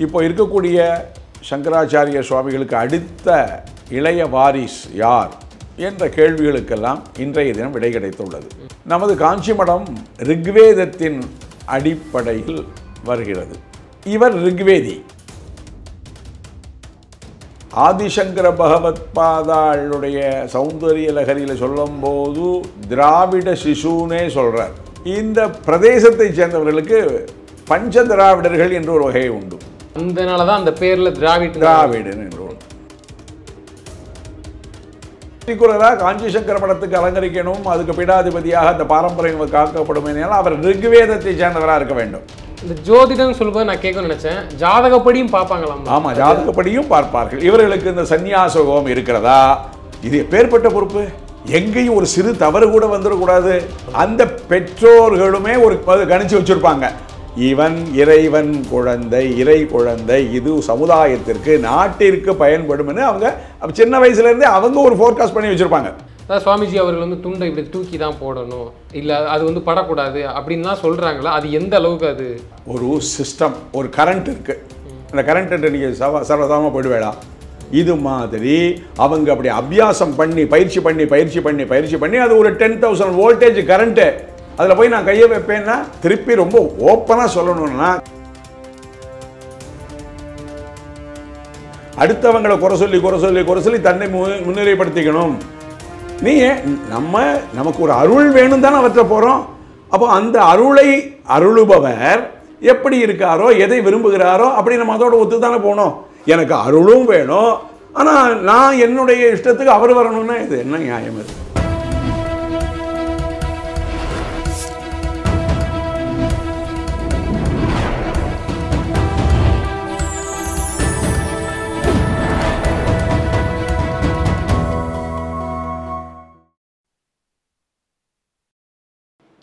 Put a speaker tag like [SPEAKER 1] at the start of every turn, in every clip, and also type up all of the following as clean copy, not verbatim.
[SPEAKER 1] இப்போ இருக்கக்கூடிய சங்கராச்சாரிய சுவாமிகளுக்கு அடுத்த இளைய வாரிஸ் யார் என்ற கேள்விகளுக்கெல்லாம் இன்றைய தினம் விடை கிடைத்துள்ளது. நமது காஞ்சி மடம் ரிக்வேதத்தின் அடிப்படையில் வருகிறது. இவர் ரிக்வேதி. ஆதிசங்கர பகவத் பாதாளுடைய சௌந்தரிய லகரியில் சொல்லும்போது திராவிட சிசுனே சொல்கிறார். இந்த பிரதேசத்தை சேர்ந்தவர்களுக்கு பஞ்ச திராவிடர்கள் என்று ஒரு வகை உண்டு.
[SPEAKER 2] அதனால தான் அந்த பேரில்
[SPEAKER 1] திராவிடன் என்று ஒன்று. காஞ்சி சங்கர மடத்துக்கு அலங்கரிக்கணும், அதுக்கு பீடாதிபதியாக அந்த பாரம்பரியம் காக்கப்படும் என்னால் அவர் ரிக்வேதத்தை சேர்ந்தவராக இருக்க வேண்டும்.
[SPEAKER 2] இந்த ஜோதிடம் சொல்லும்போது நான் கேட்க நினைச்சேன், ஜாதகப்படியும் பார்ப்பாங்களாம்?
[SPEAKER 1] ஆமாம், ஜாதகப்படியும் பார்ப்பார்கள். இவர்களுக்கு இந்த சந்நியாச யோகம் இருக்கிறதா? இது எப்பேற்பட்ட பொறுப்பு. எங்கேயும் ஒரு சிறு தவறு கூட வந்துடக்கூடாது. அந்த பெற்றோர்களுமே ஒரு கணிச்சு வச்சிருப்பாங்க, இவன் இறைவன் குழந்தை, இறை குழந்தை, இது சமுதாயத்திற்கு நாட்டிற்கு பயன்படும். அவங்க சின்ன வயசுலேருந்தே அவங்க ஒரு ஃபோர்காஸ்ட் பண்ணி வச்சுருப்பாங்க.
[SPEAKER 2] அதாவது சுவாமிஜி அவர்கள் வந்து துண்டை இப்படி தூக்கி தான் போடணும், இல்லை அது வந்து படக்கூடாது அப்படின்லாம் சொல்கிறாங்களா? அது எந்த அளவுக்கு? அது
[SPEAKER 1] ஒரு சிஸ்டம், ஒரு கரண்ட் இருக்குது. அந்த கரண்ட்டு நீங்கள் சர்வசாதாரணமாக போயிடுவேடா. இது மாதிரி அவங்க அப்படி அபியாசம் பண்ணி பயிற்சி பண்ணி அது ஒரு 10,000 வோல்டேஜ் கரண்ட்டு. அதில் போய் நான் கையை வைப்பேன்னா திருப்பி ரொம்ப ஓப்பனாக சொல்லணும்னா அடுத்தவங்களை குறை சொல்லி தன்னை முன்னிலைப்படுத்திக்கணும். நீ நமக்கு ஒரு அருள் வேணும் தானே அவற்றை போகிறோம். அப்போ அந்த அருளை அருளுபவர் எப்படி இருக்காரோ, எதை விரும்புகிறாரோ அப்படி நம்ம அதோட ஒத்து தானே போகணும். எனக்கு அருளும் வேணும், ஆனால் நான் என்னுடைய இஷ்டத்துக்கு அவர் வரணும்னா இது என்ன நியாயம்? அது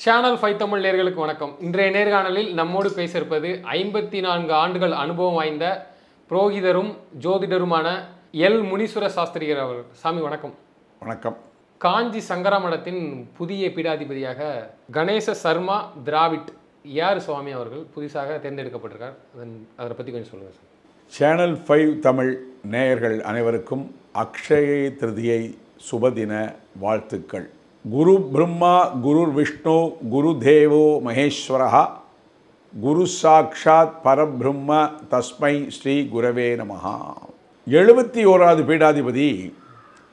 [SPEAKER 2] சேனல் 5 தமிழ் நேயர்களுக்கு வணக்கம். இன்றைய நேர்காணலில் நம்மோடு பேச இருப்பது 54 ஆண்டுகள் அனுபவம் வாய்ந்த புரோகிதரும் ஜோதிடருமான எல் முனீஸ்வர சாஸ்திரிகர் அவர்கள். சாமி வணக்கம்.
[SPEAKER 1] வணக்கம்.
[SPEAKER 2] காஞ்சி சங்கர மடத்தின் புதிய பீடாதிபதியாக கணேச சர்மா திராவிட் யார் சுவாமி அவர்கள் புதுசாக தேர்ந்தெடுக்கப்பட்டிருக்கார். அதை பற்றி கொஞ்சம் சொல்லுங்கள் சார்.
[SPEAKER 1] சேனல் 5 தமிழ் நேயர்கள் அனைவருக்கும் அக்ஷய திருதியை சுபதின வாழ்த்துக்கள். குரு பிரம்மா குரு விஷ்ணு குரு தேவோ மகேஸ்வரஹ குரு சாட்சாத் பரபிரம்ம தஸ்மை ஸ்ரீ குரவே நமஹ. 71வது பீடாதிபதி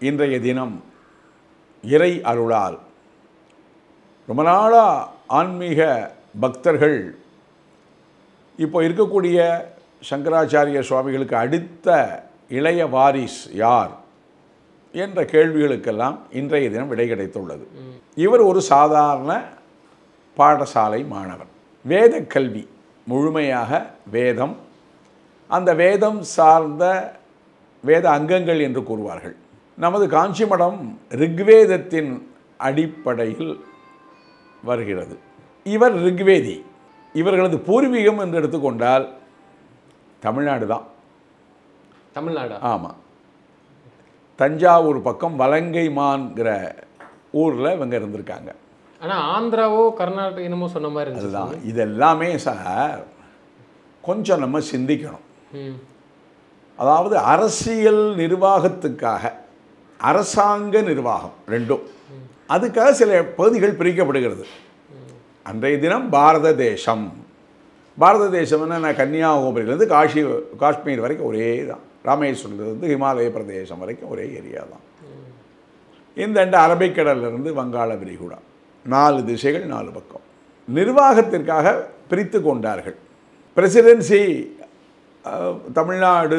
[SPEAKER 1] இன்றைய தினம் இறை அருளால் ரொம்ப நாளாக ஆன்மீக பக்தர்கள் இப்போ இருக்கக்கூடிய சங்கராச்சாரிய சுவாமிகளுக்கு அடுத்த இளைய வாரிஸ் யார் என்ற கேள்விகளுக்கெல்லாம் இன்றைய தினம் விடை கிடைத்துள்ளது. இவர் ஒரு சாதாரண பாடசாலை மாணவர். வேத கல்வி முழுமையாக வேதம், அந்த வேதம் சார்ந்த வேத அங்கங்கள் என்று கூறுவார்கள். நமது காஞ்சி மடம் ரிக்வேதத்தின் அடிப்படையில் வருகிறது. இவர் ரிக்வேதி. இவர்களது பூர்வீகம் என்று எடுத்துக்கொண்டால் தமிழ்நாடு தான்.
[SPEAKER 2] தமிழ்நாடு?
[SPEAKER 1] ஆமாம். தஞ்சாவூர் பக்கம் வலங்கைமான்கிற ஊரில் இவங்க இருந்திருக்காங்க.
[SPEAKER 2] ஆனால் ஆந்திராவோ கர்நாடகா என்னமோ சொன்ன மாதிரி
[SPEAKER 1] அதுதான். இதெல்லாமே சார் கொஞ்சம் நம்ம சிந்திக்கணும். அதாவது அரசியல் நிர்வாகத்துக்காக, அரசாங்க நிர்வாகம் ரெண்டும், அதுக்காக சில பகுதிகள் பிரிக்கப்படுகிறது. அன்றைய தினம் பாரத தேசம் என்ன, கன்னியாகுமரியிலேருந்து காஷ்மீர் வரைக்கும் ஒரே தான். ராமேஸ்வரத்துலேருந்து ஹிமாலய பிரதேசம் வரைக்கும் ஒரே ஏரியா தான். இந்த அரபிக்கடலிருந்து வங்காள விரிகுடா, 4 திசைகள் 4 பக்கம். நிர்வாகத்திற்காக பிரித்து கொண்டார்கள். பிரசிடென்சி தமிழ்நாடு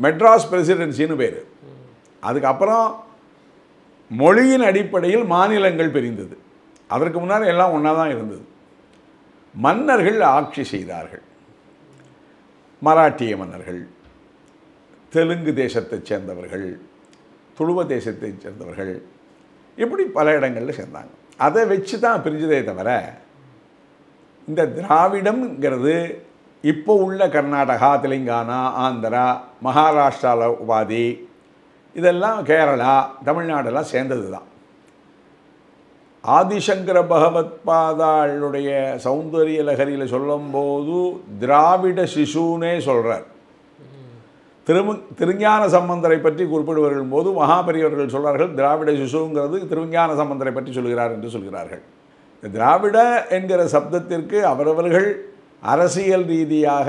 [SPEAKER 1] மெட்ராஸ் பிரசிடென்சின்னு பேர். அதுக்கப்புறம் மொழியின் அடிப்படையில் மாநிலங்கள் பிரிந்தது. அதற்கு முன்னால் எல்லாம் ஒன்றா தான் இருந்தது. மன்னர்கள் ஆட்சி செய்தார்கள். மராட்டிய மன்னர்கள், தெலுங்கு தேசத்தைச் சேர்ந்தவர்கள், துளுவ தேசத்தைச் சேர்ந்தவர்கள், இப்படி பல இடங்களில் சேர்ந்தாங்க. அதை வச்சு தான் பிரிஞ்சதே தவிர இந்த திராவிடம்ங்கிறது இப்போ உள்ள கர்நாடகா, தெலுங்கானா, ஆந்திரா, மகாராஷ்டிராவில் உபாதி, இதெல்லாம் கேரளா, தமிழ்நாடெல்லாம் சேர்ந்தது தான். ஆதிசங்கர பகவத் பாதாளுடைய சௌந்தரிய லகரியில் சொல்லும்போது திராவிட சிசுனே சொல்கிறார். திருஞான சம்பந்தரை பற்றி குறிப்பிடுவர்கள் போது மகாபெரியவர்கள் சொல்கிறார்கள் திராவிட சிசுங்கிறது திருஞான சம்பந்தரை பற்றி சொல்கிறார் என்று சொல்கிறார்கள். இந்த திராவிட என்கிற சப்தத்திற்கு அவரவர்கள் அரசியல் ரீதியாக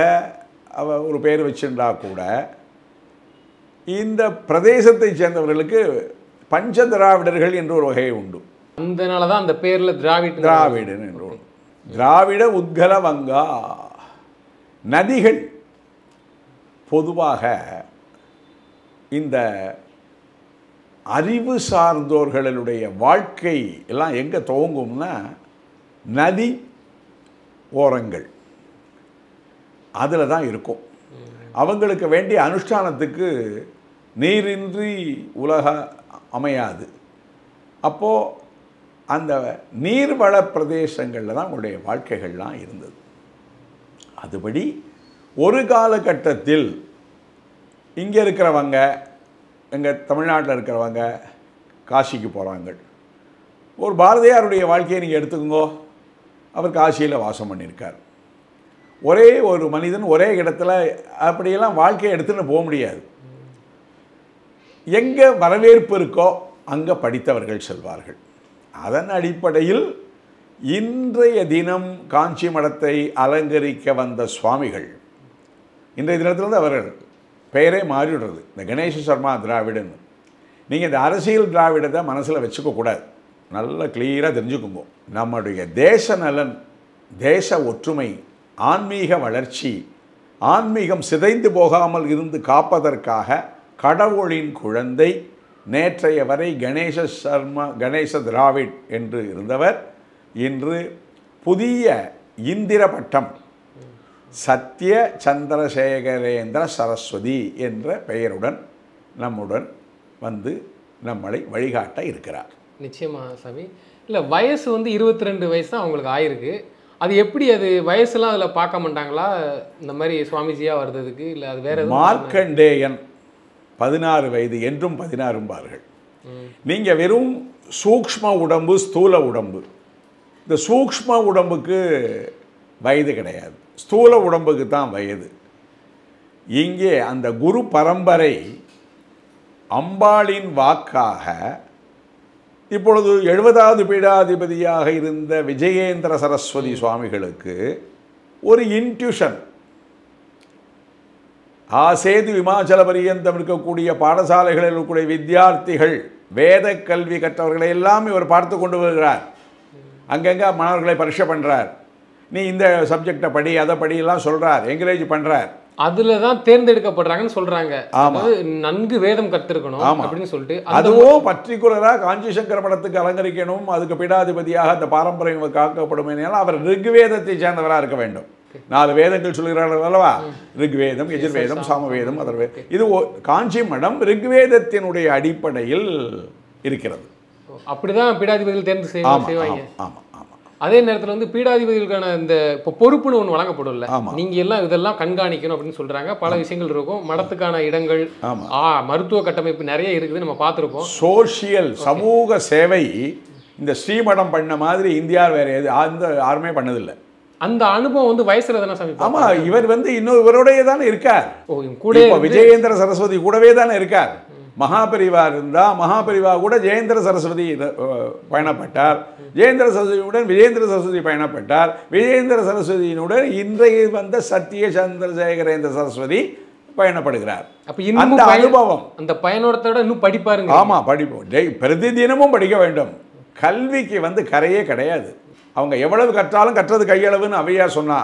[SPEAKER 1] ஒரு பெயர் வச்சிருந்தா கூட இந்த பிரதேசத்தை சேர்ந்தவர்களுக்கு பஞ்ச திராவிடர்கள் என்ற ஒரு வகை உண்டு.
[SPEAKER 2] அதனால தான் அந்த பேரில்
[SPEAKER 1] திராவிடன் என்று ஒன்று. திராவிட உத்கல வங்கா நதிகள் பொதுவாக இந்த அறிவு சார்ந்தோர்களுடைய வாழ்க்கை எல்லாம் எங்கே துவங்கும்னா நதி ஓரங்கள் அதில் தான் இருக்கும். அவங்களுக்கு வேண்டிய அனுஷ்டானத்துக்கு நீரின்றி உலக அமையாது. அப்போது அந்த நீர்வள பிரதேசங்களில் தான் அவங்களுடைய வாழ்க்கைகள்லாம் இருந்தது. அதுபடி ஒரு காலகட்டத்தில் இங்கே இருக்கிறவங்க, எங்கள் தமிழ்நாட்டில் இருக்கிறவங்க காசிக்கு போகிறாங்க. ஒரு பாரதியாருடைய வாழ்க்கையை நீங்கள் எடுத்துக்கோங்க. அவர் காசியில் வாசம் பண்ணியிருக்கார். ஒரே ஒரு மனிதன் ஒரே இடத்துல அப்படியெல்லாம் வாழ்க்கையை எடுத்துன்னு போக முடியாது. எங்கே வரவேற்பு இருக்கோ அங்கே படித்தவர்கள் செல்வார்கள். அதன் அடிப்படையில் இன்றைய தினம் காஞ்சி மடத்தை அலங்கரிக்க வந்த சுவாமிகள் இன்றைய தினத்திலிருந்து அவர்கள் பெயரே மாறிவிடுறது, இந்த கணேச சர்மா திராவிடன். நீங்கள் இந்த அரசியல் திராவிடத்தை மனசில் வச்சுக்கக்கூடாது. நல்லா கிளியராக தெரிஞ்சுக்குங்க. நம்முடைய தேச நலன், தேச ஒற்றுமை, ஆன்மீக வளர்ச்சி, ஆன்மீகம் சிதைந்து போகாமல் இருந்து காப்பதற்காக கடவுளின் குழந்தை நேற்றைய வரை கணேச திராவிட் என்று இருந்தவர் இன்று புதிய இந்திர பட்டம் சத்ய சந்திரசேகரேந்திர சரஸ்வதி என்ற பெயருடன் நம்முடன் வந்து நம்மளை வழிகாட்ட இருக்கிறார்.
[SPEAKER 2] நிச்சயமா சாமி. இல்லை, வயசு 22 வயசு தான் அவங்களுக்கு ஆயிருக்கு. அது எப்படி, அது வயசுலாம் அதில் பார்க்க மாட்டாங்களா இந்த மாதிரி சுவாமிஜியாக வர்றதுக்கு? இல்லை அது வேற
[SPEAKER 1] மார்க்கண்டேயன் 16 வயது என்றும் 16 நீங்கள் வெறும் சூக்ஷ்ம உடம்பு, ஸ்தூல உடம்பு. இந்த சூக்ஷ்ம உடம்புக்கு வயது கிடையாது, ஸ்தூல உடம்புக்கு தான் வயது. இங்கே அந்த குரு பரம்பரை அம்பாளின் வாக்காக இப்பொழுது 70வது பீடாதிபதியாக இருந்த விஜயேந்திர சரஸ்வதி சுவாமிகளுக்கு ஒரு இன்ட்யூஷன், ஆசேது விமாச்சல பரியந்தம் இருக்கக்கூடிய பாடசாலைகளில் இருக்கக்கூடிய வித்தியார்த்திகள், வேத கல்வி கற்றவர்களை எல்லாம் இவர் பார்த்து கொண்டு வருகிறார். அங்கங்கே மாணவர்களை பரீட்சை பண்ணுறார். நீ இந்த சப்ஜெக்டை படி, அதை படியெல்லாம் சொல்கிறார், என்கரேஜ் பண்ணுறார்.
[SPEAKER 2] அதில் தான் தேர்ந்தெடுக்கப்படுறாங்கன்னு சொல்கிறாங்க. ஆமாம், நன்கு வேதம் கற்றுருக்கணும் அப்படின்னு சொல்லிட்டு.
[SPEAKER 1] அதுவும் பர்டிகுலராக காஞ்சி சங்கர மடத்துக்கு அலங்கரிக்கணும், அதுக்கு பீடாதிபதியாக அந்த பாரம்பரியம் காக்கப்படும். அவர் ரிக்வேதத்தை சேர்ந்தவராக இருக்க வேண்டும். 4 வேதங்கள் சொல்கிறார்கள் அல்லவா, ரிக்வேதம், எஜுர்வேதம், சாமவேதம், அதர்வேதம். இது காஞ்சி மடம் ரிக்வேதத்தினுடைய அடிப்படையில் இருக்கிறது.
[SPEAKER 2] அப்படிதான் பீடாதிபதிகள் தேர்ந்து செய்வாங்க.
[SPEAKER 1] ஆமாம்.
[SPEAKER 2] அதே நேரத்தில் வந்து பீடாதிபதிகளுக்கான இந்த இப்போ பொறுப்புன்னு ஒன்று வழங்கப்படும்ல, நீங்கள் எல்லாம் இதெல்லாம் கண்காணிக்கணும் அப்படின்னு சொல்கிறாங்க. பல விஷயங்கள் இருக்கும், மடத்துக்கான இடங்கள், மருத்துவ கட்டமைப்பு நிறைய இருக்குது, நம்ம பார்த்துருக்கோம்.
[SPEAKER 1] சோஷியல் சமூக சேவை இந்த ஸ்ரீமடம் பண்ண மாதிரி இந்தியாவில் வேறு யாருமே பண்ணதில்லை.
[SPEAKER 2] அந்த அனுபவம் வந்து வயசுல தானே சாமி?
[SPEAKER 1] ஆமா, இவர் வந்து இன்னும் இவரோடய தானே இருக்கார். விஜயேந்திர சரஸ்வதி கூடவே தானே இருக்கார். மகாபரிவா இருந்தா மகாபரிவா கூட ஜெயேந்திர சரஸ்வதி பயணப்பட்டார், ஜெயேந்திர சரஸ்வதியுடன் விஜயேந்திர சரஸ்வதி பயணப்பட்டார், விஜயேந்திர சரஸ்வதியினுடன் இன்றைய வந்த சத்ய சந்திரசேகரேந்திர சரஸ்வதி பயணப்படுகிறார். அந்த அனுபவம்,
[SPEAKER 2] அந்த பயணத்தோட இன்னும் படிப்பாருங்க.
[SPEAKER 1] ஆமா, படிப்போம். பிரதி தினமும் படிக்க வேண்டும். கல்விக்கு வந்து கரையே கிடையாது. அவங்க எவ்வளவு கற்றாலும் கற்றது கையளவுன்னு அவையார் சொன்னா.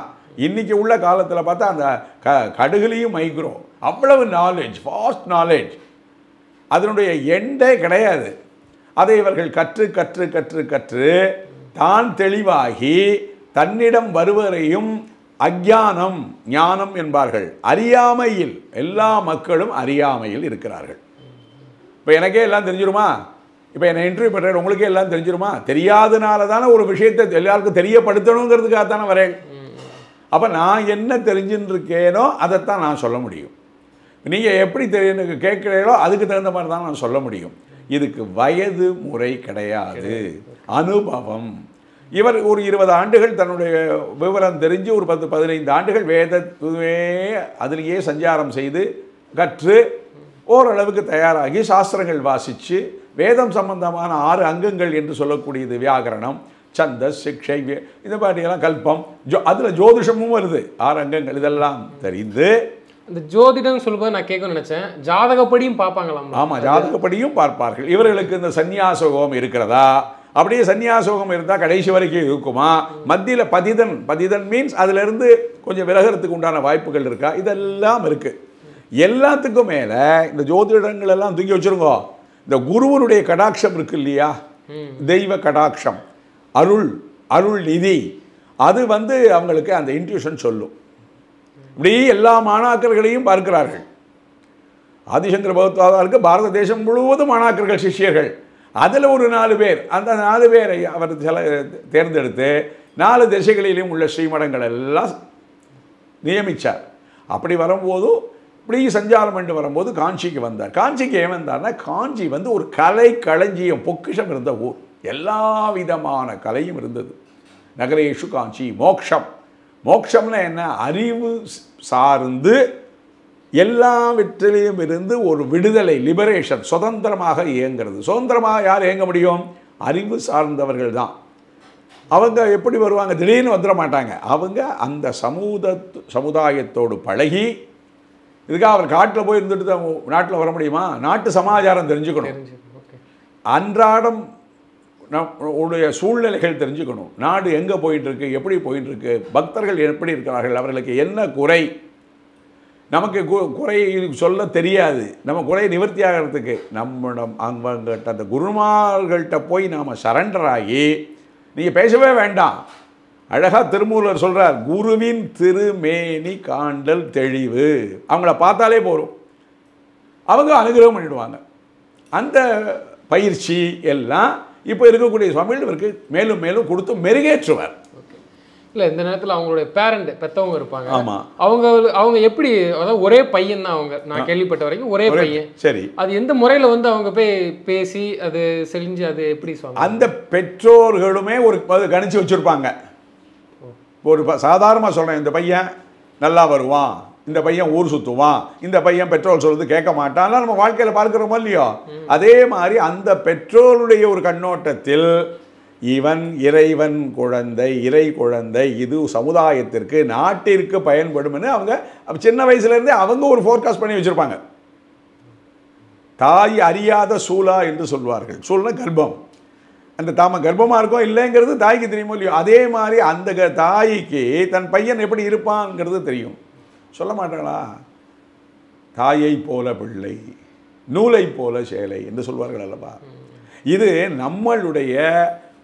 [SPEAKER 1] இன்னைக்கு உள்ள காலத்தில் பார்த்தா அந்த கடுகுலையும் மைக்ரோ, அவ்வளவு நாலேஜ், ஃபாஸ்ட் நாலேஜ், அதனுடைய எண்டே கிடையாது. அதை இவர்கள் கற்று கற்று கற்று கற்று தான் தெளிவாகி தன்னிடம் வருவரையும் அஞ்ஞானம் ஞானம் என்பார்கள். அறியாமையில், எல்லா மக்களும் அறியாமையில் இருக்கிறார்கள். இப்போ எனக்கே எல்லாம் தெரிஞ்சிருமா? இப்போ என்னை இன்டர்வியூ பண்ணுறேன், உங்களுக்கே எல்லாம் தெரிஞ்சிருமா? தெரியாதனால தானே ஒரு விஷயத்தை எல்லாருக்கும் தெரியப்படுத்தணுங்கிறதுக்காக தானே வரேன். அப்போ நான் என்ன தெரிஞ்சுன்னு இருக்கேனோ அதைத்தான் நான் சொல்ல முடியும். நீங்கள் எப்படி எனக்கு கேட்குறீங்களோ அதுக்கு தகுந்த மாதிரி தான் நான் சொல்ல முடியும். இதுக்கு வயது முறை கிடையாது. அனுபவம். இவர் ஒரு 20 ஆண்டுகள் தன்னுடைய விவரம் தெரிஞ்சு ஒரு 10-15 ஆண்டுகள் வேதத்துவே அதிலேயே சஞ்சாரம் செய்து கற்று ஓரளவுக்கு தயாராகி சாஸ்திரங்கள் வாசித்து வேதம் சம்பந்தமான 6 அங்கங்கள் என்று சொல்லக்கூடியது வியாகரணம், சந்தஸ், சிக்ஷை, இந்த மாதிரியெல்லாம் கல்பம், அதில் ஜோதிஷமும் வருது 6 அங்கங்கள். இதெல்லாம் தெரிந்து
[SPEAKER 2] இந்த ஜோதிடம் சொல்லும்போது நான் கேட்க நினைச்சேன், ஜாதகப்படியும் பார்ப்பாங்களாம்?
[SPEAKER 1] ஆமாம், ஜாதகப்படியும் பார்ப்பார்கள். இவர்களுக்கு இந்த சந்நியாசோகம் இருக்கிறதா, அப்படியே சந்நியாசோகம் இருந்தால் கடைசி வரைக்கும் இருக்குமா, மத்தியில் பதிதன் மீன்ஸ் அதிலிருந்து கொஞ்சம் விலகிறதுக்கு உண்டான வாய்ப்புகள் இருக்கா, இதெல்லாம் இருக்குது. எல்லாத்துக்கும் மேலே இந்த ஜோதிடங்கள் எல்லாம் தூக்கி வச்சுருங்கோ, இந்த குருவனுடைய கடாட்சம் இருக்கு இல்லையா, தெய்வ கடாட்சம், அருள் நிதி, அது அவங்களுக்கு அந்த இன்ட்யூஷன் சொல்லும். இப்படி எல்லா மாணாக்கர்களையும் பார்க்கிறார்கள். ஆதிசங்கர பகவத்பாதாவுக்கு பாரத தேசம் முழுவதும் மாணாக்கர்கள், சிஷ்யர்கள். அதில் ஒரு 4 பேர், அந்த 4 பேரை அவர் தேர்ந்தெடுத்து 4 திசைகளிலும் உள்ள ஸ்ரீமடங்கள் எல்லாம் நியமித்தார். அப்படி வரும்போது இப்படி சஞ்சாரம் பண்ணி வரும்போது காஞ்சிக்கு வந்தார். காஞ்சிக்கு ஏன் வந்தார்னா, காஞ்சி ஒரு கலை களஞ்சியம், பொக்கிஷம் இருந்த ஊர். எல்லா விதமான கலையும் இருந்தது. நகரேஷு காஞ்சி. மோக்ஷம்னா என்ன, அறிவு சார்ந்து எல்லாவற்றிலையும் இருந்து ஒரு விடுதலை, லிபரேஷன், சுதந்திரமாக இயங்கிறது. சுதந்திரமாக யார் இயங்க முடியும்? அறிவு சார்ந்தவர்கள் தான். அவங்க எப்படி வருவாங்க? திடீர்னு வந்துட மாட்டாங்க. அவங்க அந்த சமுதாயத்தோடு பழகி, இதுக்காக அவர் காட்டில் போய் இருந்துட்டு தான் நாட்டில் வர முடியுமா? நாட்டு சமாச்சாரம் தெரிஞ்சுக்கணும், அன்றாடம் உடைய சூழ்நிலைகள் தெரிஞ்சுக்கணும், நாடு எங்கே போயிட்டுருக்கு, எப்படி போயிட்டுருக்கு, பக்தர்கள் எப்படி இருக்கிறார்கள், அவர்களுக்கு என்ன குறை, நமக்கு குறை சொல்ல தெரியாது, நம்ம குறையை நிவர்த்தி ஆகிறதுக்கு அவங்ககிட்ட அந்த குருமார்கள்ட்ட போய் நாம் சரண்டர் ஆகி, நீங்கள் பேசவே வேண்டாம். அழகாக திருமூலர் சொல்கிறார், குருவின் திருமேனி காண்டல் தெளிவு. அவங்கள பார்த்தாலே போகிறோம், அவங்க அனுகிரகம் பண்ணிடுவாங்க. அந்த பயிற்சி எல்லாம் இப்போ இருக்கக்கூடிய சுவாமிகள் இவருக்கு மேலும் மேலும் கொடுத்து மெருகேற்றுவார்.
[SPEAKER 2] இல்லை, இந்த நேரத்தில் அவங்களுடைய பேரண்ட் பெற்றவங்க இருப்பாங்க.
[SPEAKER 1] ஆமாம்,
[SPEAKER 2] அவங்க எப்படி, அதாவது ஒரே பையன் தான் அவங்க, நான் கேள்விப்பட்ட வரைக்கும் ஒரே பையன்.
[SPEAKER 1] சரி, அது
[SPEAKER 2] எந்த முறையில் அவங்க போய் பேசி அது செஞ்சு அது எப்படி சொல்லுவாங்க?
[SPEAKER 1] அந்த பெற்றோர்களுமே ஒரு கணிச்சு வச்சுருப்பாங்க. ஒரு சாதாரணமாக சொல்கிறேன், இந்த பையன் நல்லா வருவான், இந்த பையன் ஊர் சுற்றுவான், இந்த பையன் பெட்ரோல் சொல்கிறது கேட்க மாட்டான், நம்ம வாழ்க்கையில் பார்க்குறோமோ இல்லையோ, அதே மாதிரி அந்த பெற்றோருடைய ஒரு கண்ணோட்டத்தில் இவன் இறைவன் குழந்தை, இறை குழந்தை, இது சமுதாயத்திற்கு நாட்டிற்கு பயன்படும்னு அவங்க சின்ன வயசுலேருந்தே அவங்க ஒரு ஃபோர்காஸ்ட் பண்ணி வச்சுருப்பாங்க. தாய் அறியாத சூலா என்று சொல்வார்கள். சூழ்னா கர்ப்பம், அந்த தாம கர்ப்பமாக இருக்கும் இல்லைங்கிறது தாய்க்கு தெரியுமோ இல்லையோ, அதே மாதிரி அந்த தாய்க்கு தன் பையன் எப்படி இருப்பான்ங்கிறது தெரியும். சொல்ல மாட்டாங்களா? தாயை போல பிள்ளை, நூலை போல சேலை என்று சொல்வார்கள் அல்லவா. இது நம்மளுடைய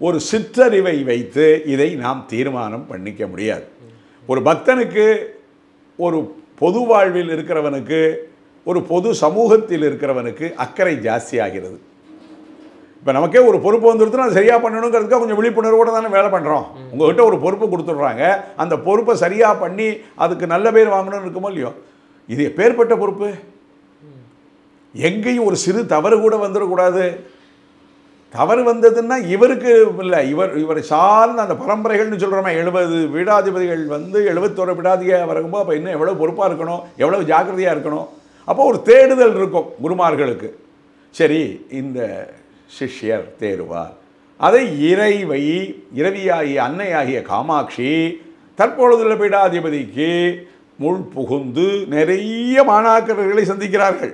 [SPEAKER 1] ஒரு சிற்றறிவை வைத்து இதை நாம் தீர்மானம் பண்ணிக்க முடியாது. ஒரு பக்தனுக்கு, ஒரு பொது வாழ்வில் இருக்கிறவனுக்கு, ஒரு பொது சமூகத்தில் இருக்கிறவனுக்கு அக்கறை ஜாஸ்தி ஆகிறது. இப்போ நமக்கே ஒரு பொறுப்பு வந்துடுத்துனா அதை சரியாக பண்ணணுங்கிறதுக்காக கொஞ்சம் விழிப்புணர்வோடு தானே வேலை பண்ணுறோம். உங்கள்கிட்ட ஒரு பொறுப்பு கொடுத்துட்றாங்க, அந்த பொறுப்பை சரியாக பண்ணி அதுக்கு நல்ல பேர் வாங்கணும்னு இருக்குமோ இல்லையோ. இது எப்பேற்பட்ட பொறுப்பு! எங்கேயும் ஒரு சிறு தவறு கூட வந்துடக்கூடாது. தவறு வந்ததுன்னா இவருக்கு இல்லை, இவர் சார்ந்த அந்த பரம்பரைகள்னு சொல்கிறோமே, 70 பீடாதிபதிகள் 71 பீடாதியாக வரும்போது அப்போ இன்னும் எவ்வளோ பொறுப்பாக இருக்கணும், எவ்வளோ ஜாக்கிரதையாக இருக்கணும். அப்போ ஒரு தேடுதல் இருக்கும் குருமார்களுக்கு. சரி, இந்த சிஷ்யர் தேடுவார். அதை இரவியாகிய அன்னையாகிய காமாட்சி தற்பொழுதுள்ள பீடாதிபதிக்கு முள் புகுந்து நிறைய மாணாக்கர்களை சந்திக்கிறார்கள்.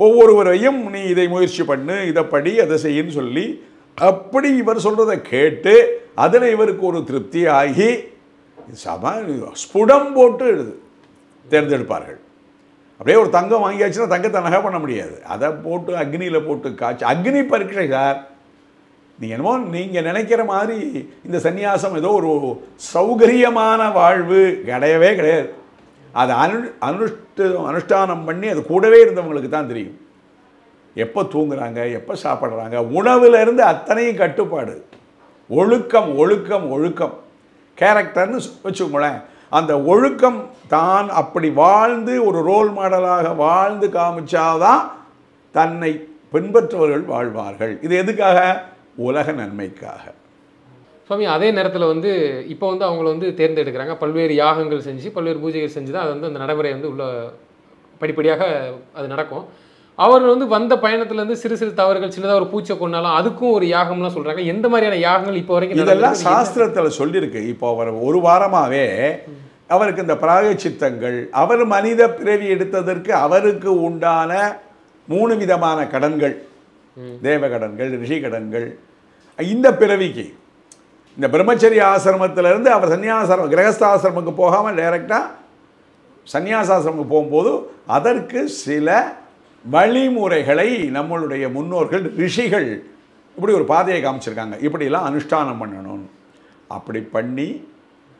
[SPEAKER 1] ஒவ்வொருவரையும் நீ இதை முயற்சி பண்ணு, இதை படி, அதை செய்யின்னு சொல்லி, அப்படி இவர் சொல்கிறதை கேட்டு அதில் இவருக்கு ஒரு திருப்தி ஆகி ஸ்புடம் போட்டு தேர்ந்தெடுப்பார்கள். அப்படியே ஒரு தங்கம் வாங்கியாச்சுன்னா தங்கத்தை நகை பண்ண முடியாது, அதை போட்டு அக்னியில் போட்டு காய்ச்சி, அக்னி பரீட்சை சார். நீங்கள் நினைக்கிற மாதிரி இந்த சந்நியாசம் ஏதோ ஒரு சௌகரியமான வாழ்வு கிடையவே கிடையாது. அது அனுஷ்டானம் பண்ணி அது கூடவே இருந்தவங்களுக்கு தான் தெரியும். எப்போ தூங்குறாங்க, எப்போ சாப்பிட்றாங்க, உணவுலேருந்து அத்தனையும் கட்டுப்பாடு, ஒழுக்கம் ஒழுக்கம் ஒழுக்கம், கேரக்டர்னு வச்சுக்கோங்களேன். அந்த ஒழுக்கம் தான் அப்படி வாழ்ந்து ஒரு ரோல் மாடலாக வாழ்ந்து காமிச்சாதான் தன்னை பின்பற்றவர்கள் வாழ்வார்கள். இது எதுக்காக? உலக நன்மைக்காக.
[SPEAKER 2] சுவாமி, அதே நேரத்தில் வந்து இப்போ வந்து அவங்கள வந்து தேர்ந்தெடுக்கிறாங்க, பல்வேறு யாகங்கள் செஞ்சு பல்வேறு பூஜைகள் செஞ்சு தான் அது வந்து அந்த நடைமுறை வந்து உள்ள படிப்படியாக அது நடக்கும். அவர் வந்து வந்த பயணத்துலேருந்து சிறு சிறு தவறுகள், சின்னதாக ஒரு பூச்சை கொண்டாலும் அதுக்கும் ஒரு யாகம்லாம் சொல்கிறாங்க. எந்த மாதிரியான யாகங்கள் இப்போ வரைக்கும்
[SPEAKER 1] இதெல்லாம் சாஸ்திரத்தில் சொல்லியிருக்கு. இப்போ அவர் ஒரு வாரமாகவே அவருக்கு இந்த பிராயச்சித்தங்கள், அவர் மனித பிறவி எடுத்ததற்கு அவருக்கு உண்டான 3 விதமான கடன்கள், தேவ கடன்கள், ரிஷி கடன்கள். இந்த பிறவிக்கு இந்த பிரம்மச்சரிய ஆசிரமத்திலிருந்து அவர் சன்னியாசிரமம் கிரகஸ்தாசிரமுக்கு போகாமல் டைரெக்டாக சன்னியாசாசிரமுக்கு போகும்போது அதற்கு சில வழிமுறைகளை நம்மளுடைய முன்னோர்கள் ரிஷிகள் இப்படி ஒரு பாதையை காமிச்சிருக்காங்க. இப்படிலாம் அனுஷ்டானம் பண்ணணும்னு அப்படி பண்ணி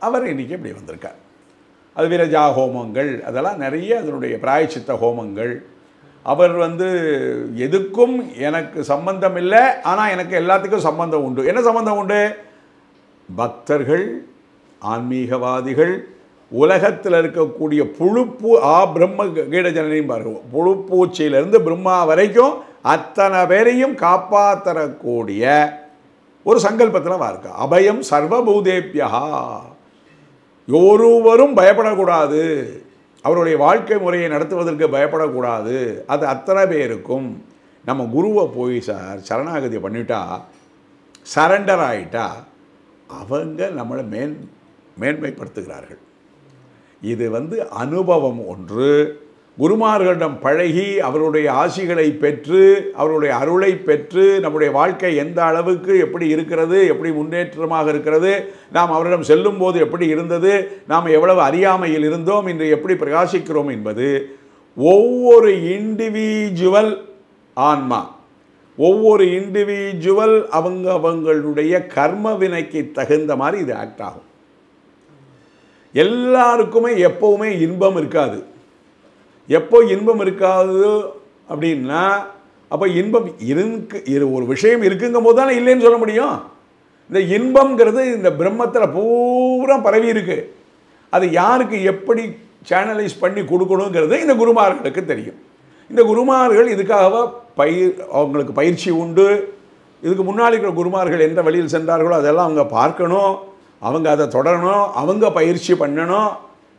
[SPEAKER 1] அவர் இன்றைக்கி இப்படி வந்திருக்கார். அது விரஜா ஹோமங்கள், அதெல்லாம் நிறைய அதனுடைய பிராயச்சித்த ஹோமங்கள். அவர் வந்து எதுக்கும் எனக்கு சம்பந்தம் இல்லை, ஆனால் எனக்கு எல்லாத்துக்கும் சம்பந்தம் உண்டு. என்ன சம்பந்தம் உண்டு? பக்தர்கள், ஆன்மீகவாதிகள், உலகத்தில் இருக்கக்கூடிய புழுப்பூ பிரம்ம கீட ஜனனியும் பாருங்கள், புழுப்பூச்சியிலிருந்து பிரம்மா வரைக்கும் அத்தனை பேரையும் காப்பாற்றக்கூடிய ஒரு சங்கல்பத்தில் வார்க்கா. அபயம் சர்வபூதேபியா, ஒருவரும் பயப்படக்கூடாது, அவருடைய வாழ்க்கை முறையை நடத்துவதற்கு பயப்படக்கூடாது. அது அத்தனை பேருக்கும். நம்ம குருவை போய் சரணாகதி பண்ணிட்டா, சரண்டர் ஆகிட்டா அவங்க நம்மளை மேன்மைப்படுத்துகிறார்கள். இது வந்து அனுபவம் ஒன்று. குருமார்களிடம் பழகி அவருடைய ஆசிகளை பெற்று அவருடைய அருளை பெற்று நம்முடைய வாழ்க்கை எந்த அளவுக்கு எப்படி இருக்கிறது, எப்படி முன்னேற்றமாக இருக்கிறது, நாம் அவரிடம் செல்லும்போது எப்படி இருந்தது, நாம் எவ்வளவு அறியாமையில் இருந்தோம், இன்று எப்படி பிரகாசிக்கிறோம் என்பது ஒவ்வொரு இண்டிவிஜுவல் ஆன்மா, ஒவ்வொரு இண்டிவிஜுவல் அவங்களுடைய கர்ம வினைக்கு தகுந்த மாதிரி இது ஆக்ட் ஆகும். எல்லாருக்குமே எப்போவுமே இன்பம் இருக்காது. எப்போ இன்பம் இருக்காது அப்படின்னா, அப்போ இன்பம் ஒரு விஷயம் இருக்குங்கும் போது தானே இல்லைன்னு சொல்ல முடியும். இந்த இன்பம்ங்கிறது இந்த பிரம்மத்தில் பூரா பரவி இருக்கு. அது யாருக்கு எப்படி சேனலைஸ் பண்ணி கொடுக்கணுங்கிறது இந்த குருமார்களுக்கு தெரியும். இந்த குருமார்கள் இதுக்காக அவங்களுக்கு பயிற்சி உண்டு. இதுக்கு முன்னாடி இருக்கிற குருமார்கள் எந்த வழியில் சென்றார்களோ அதெல்லாம் அவங்க பார்க்கணும், அவங்க அதை தொடரணும், அவங்க பயிற்சி பண்ணணும்.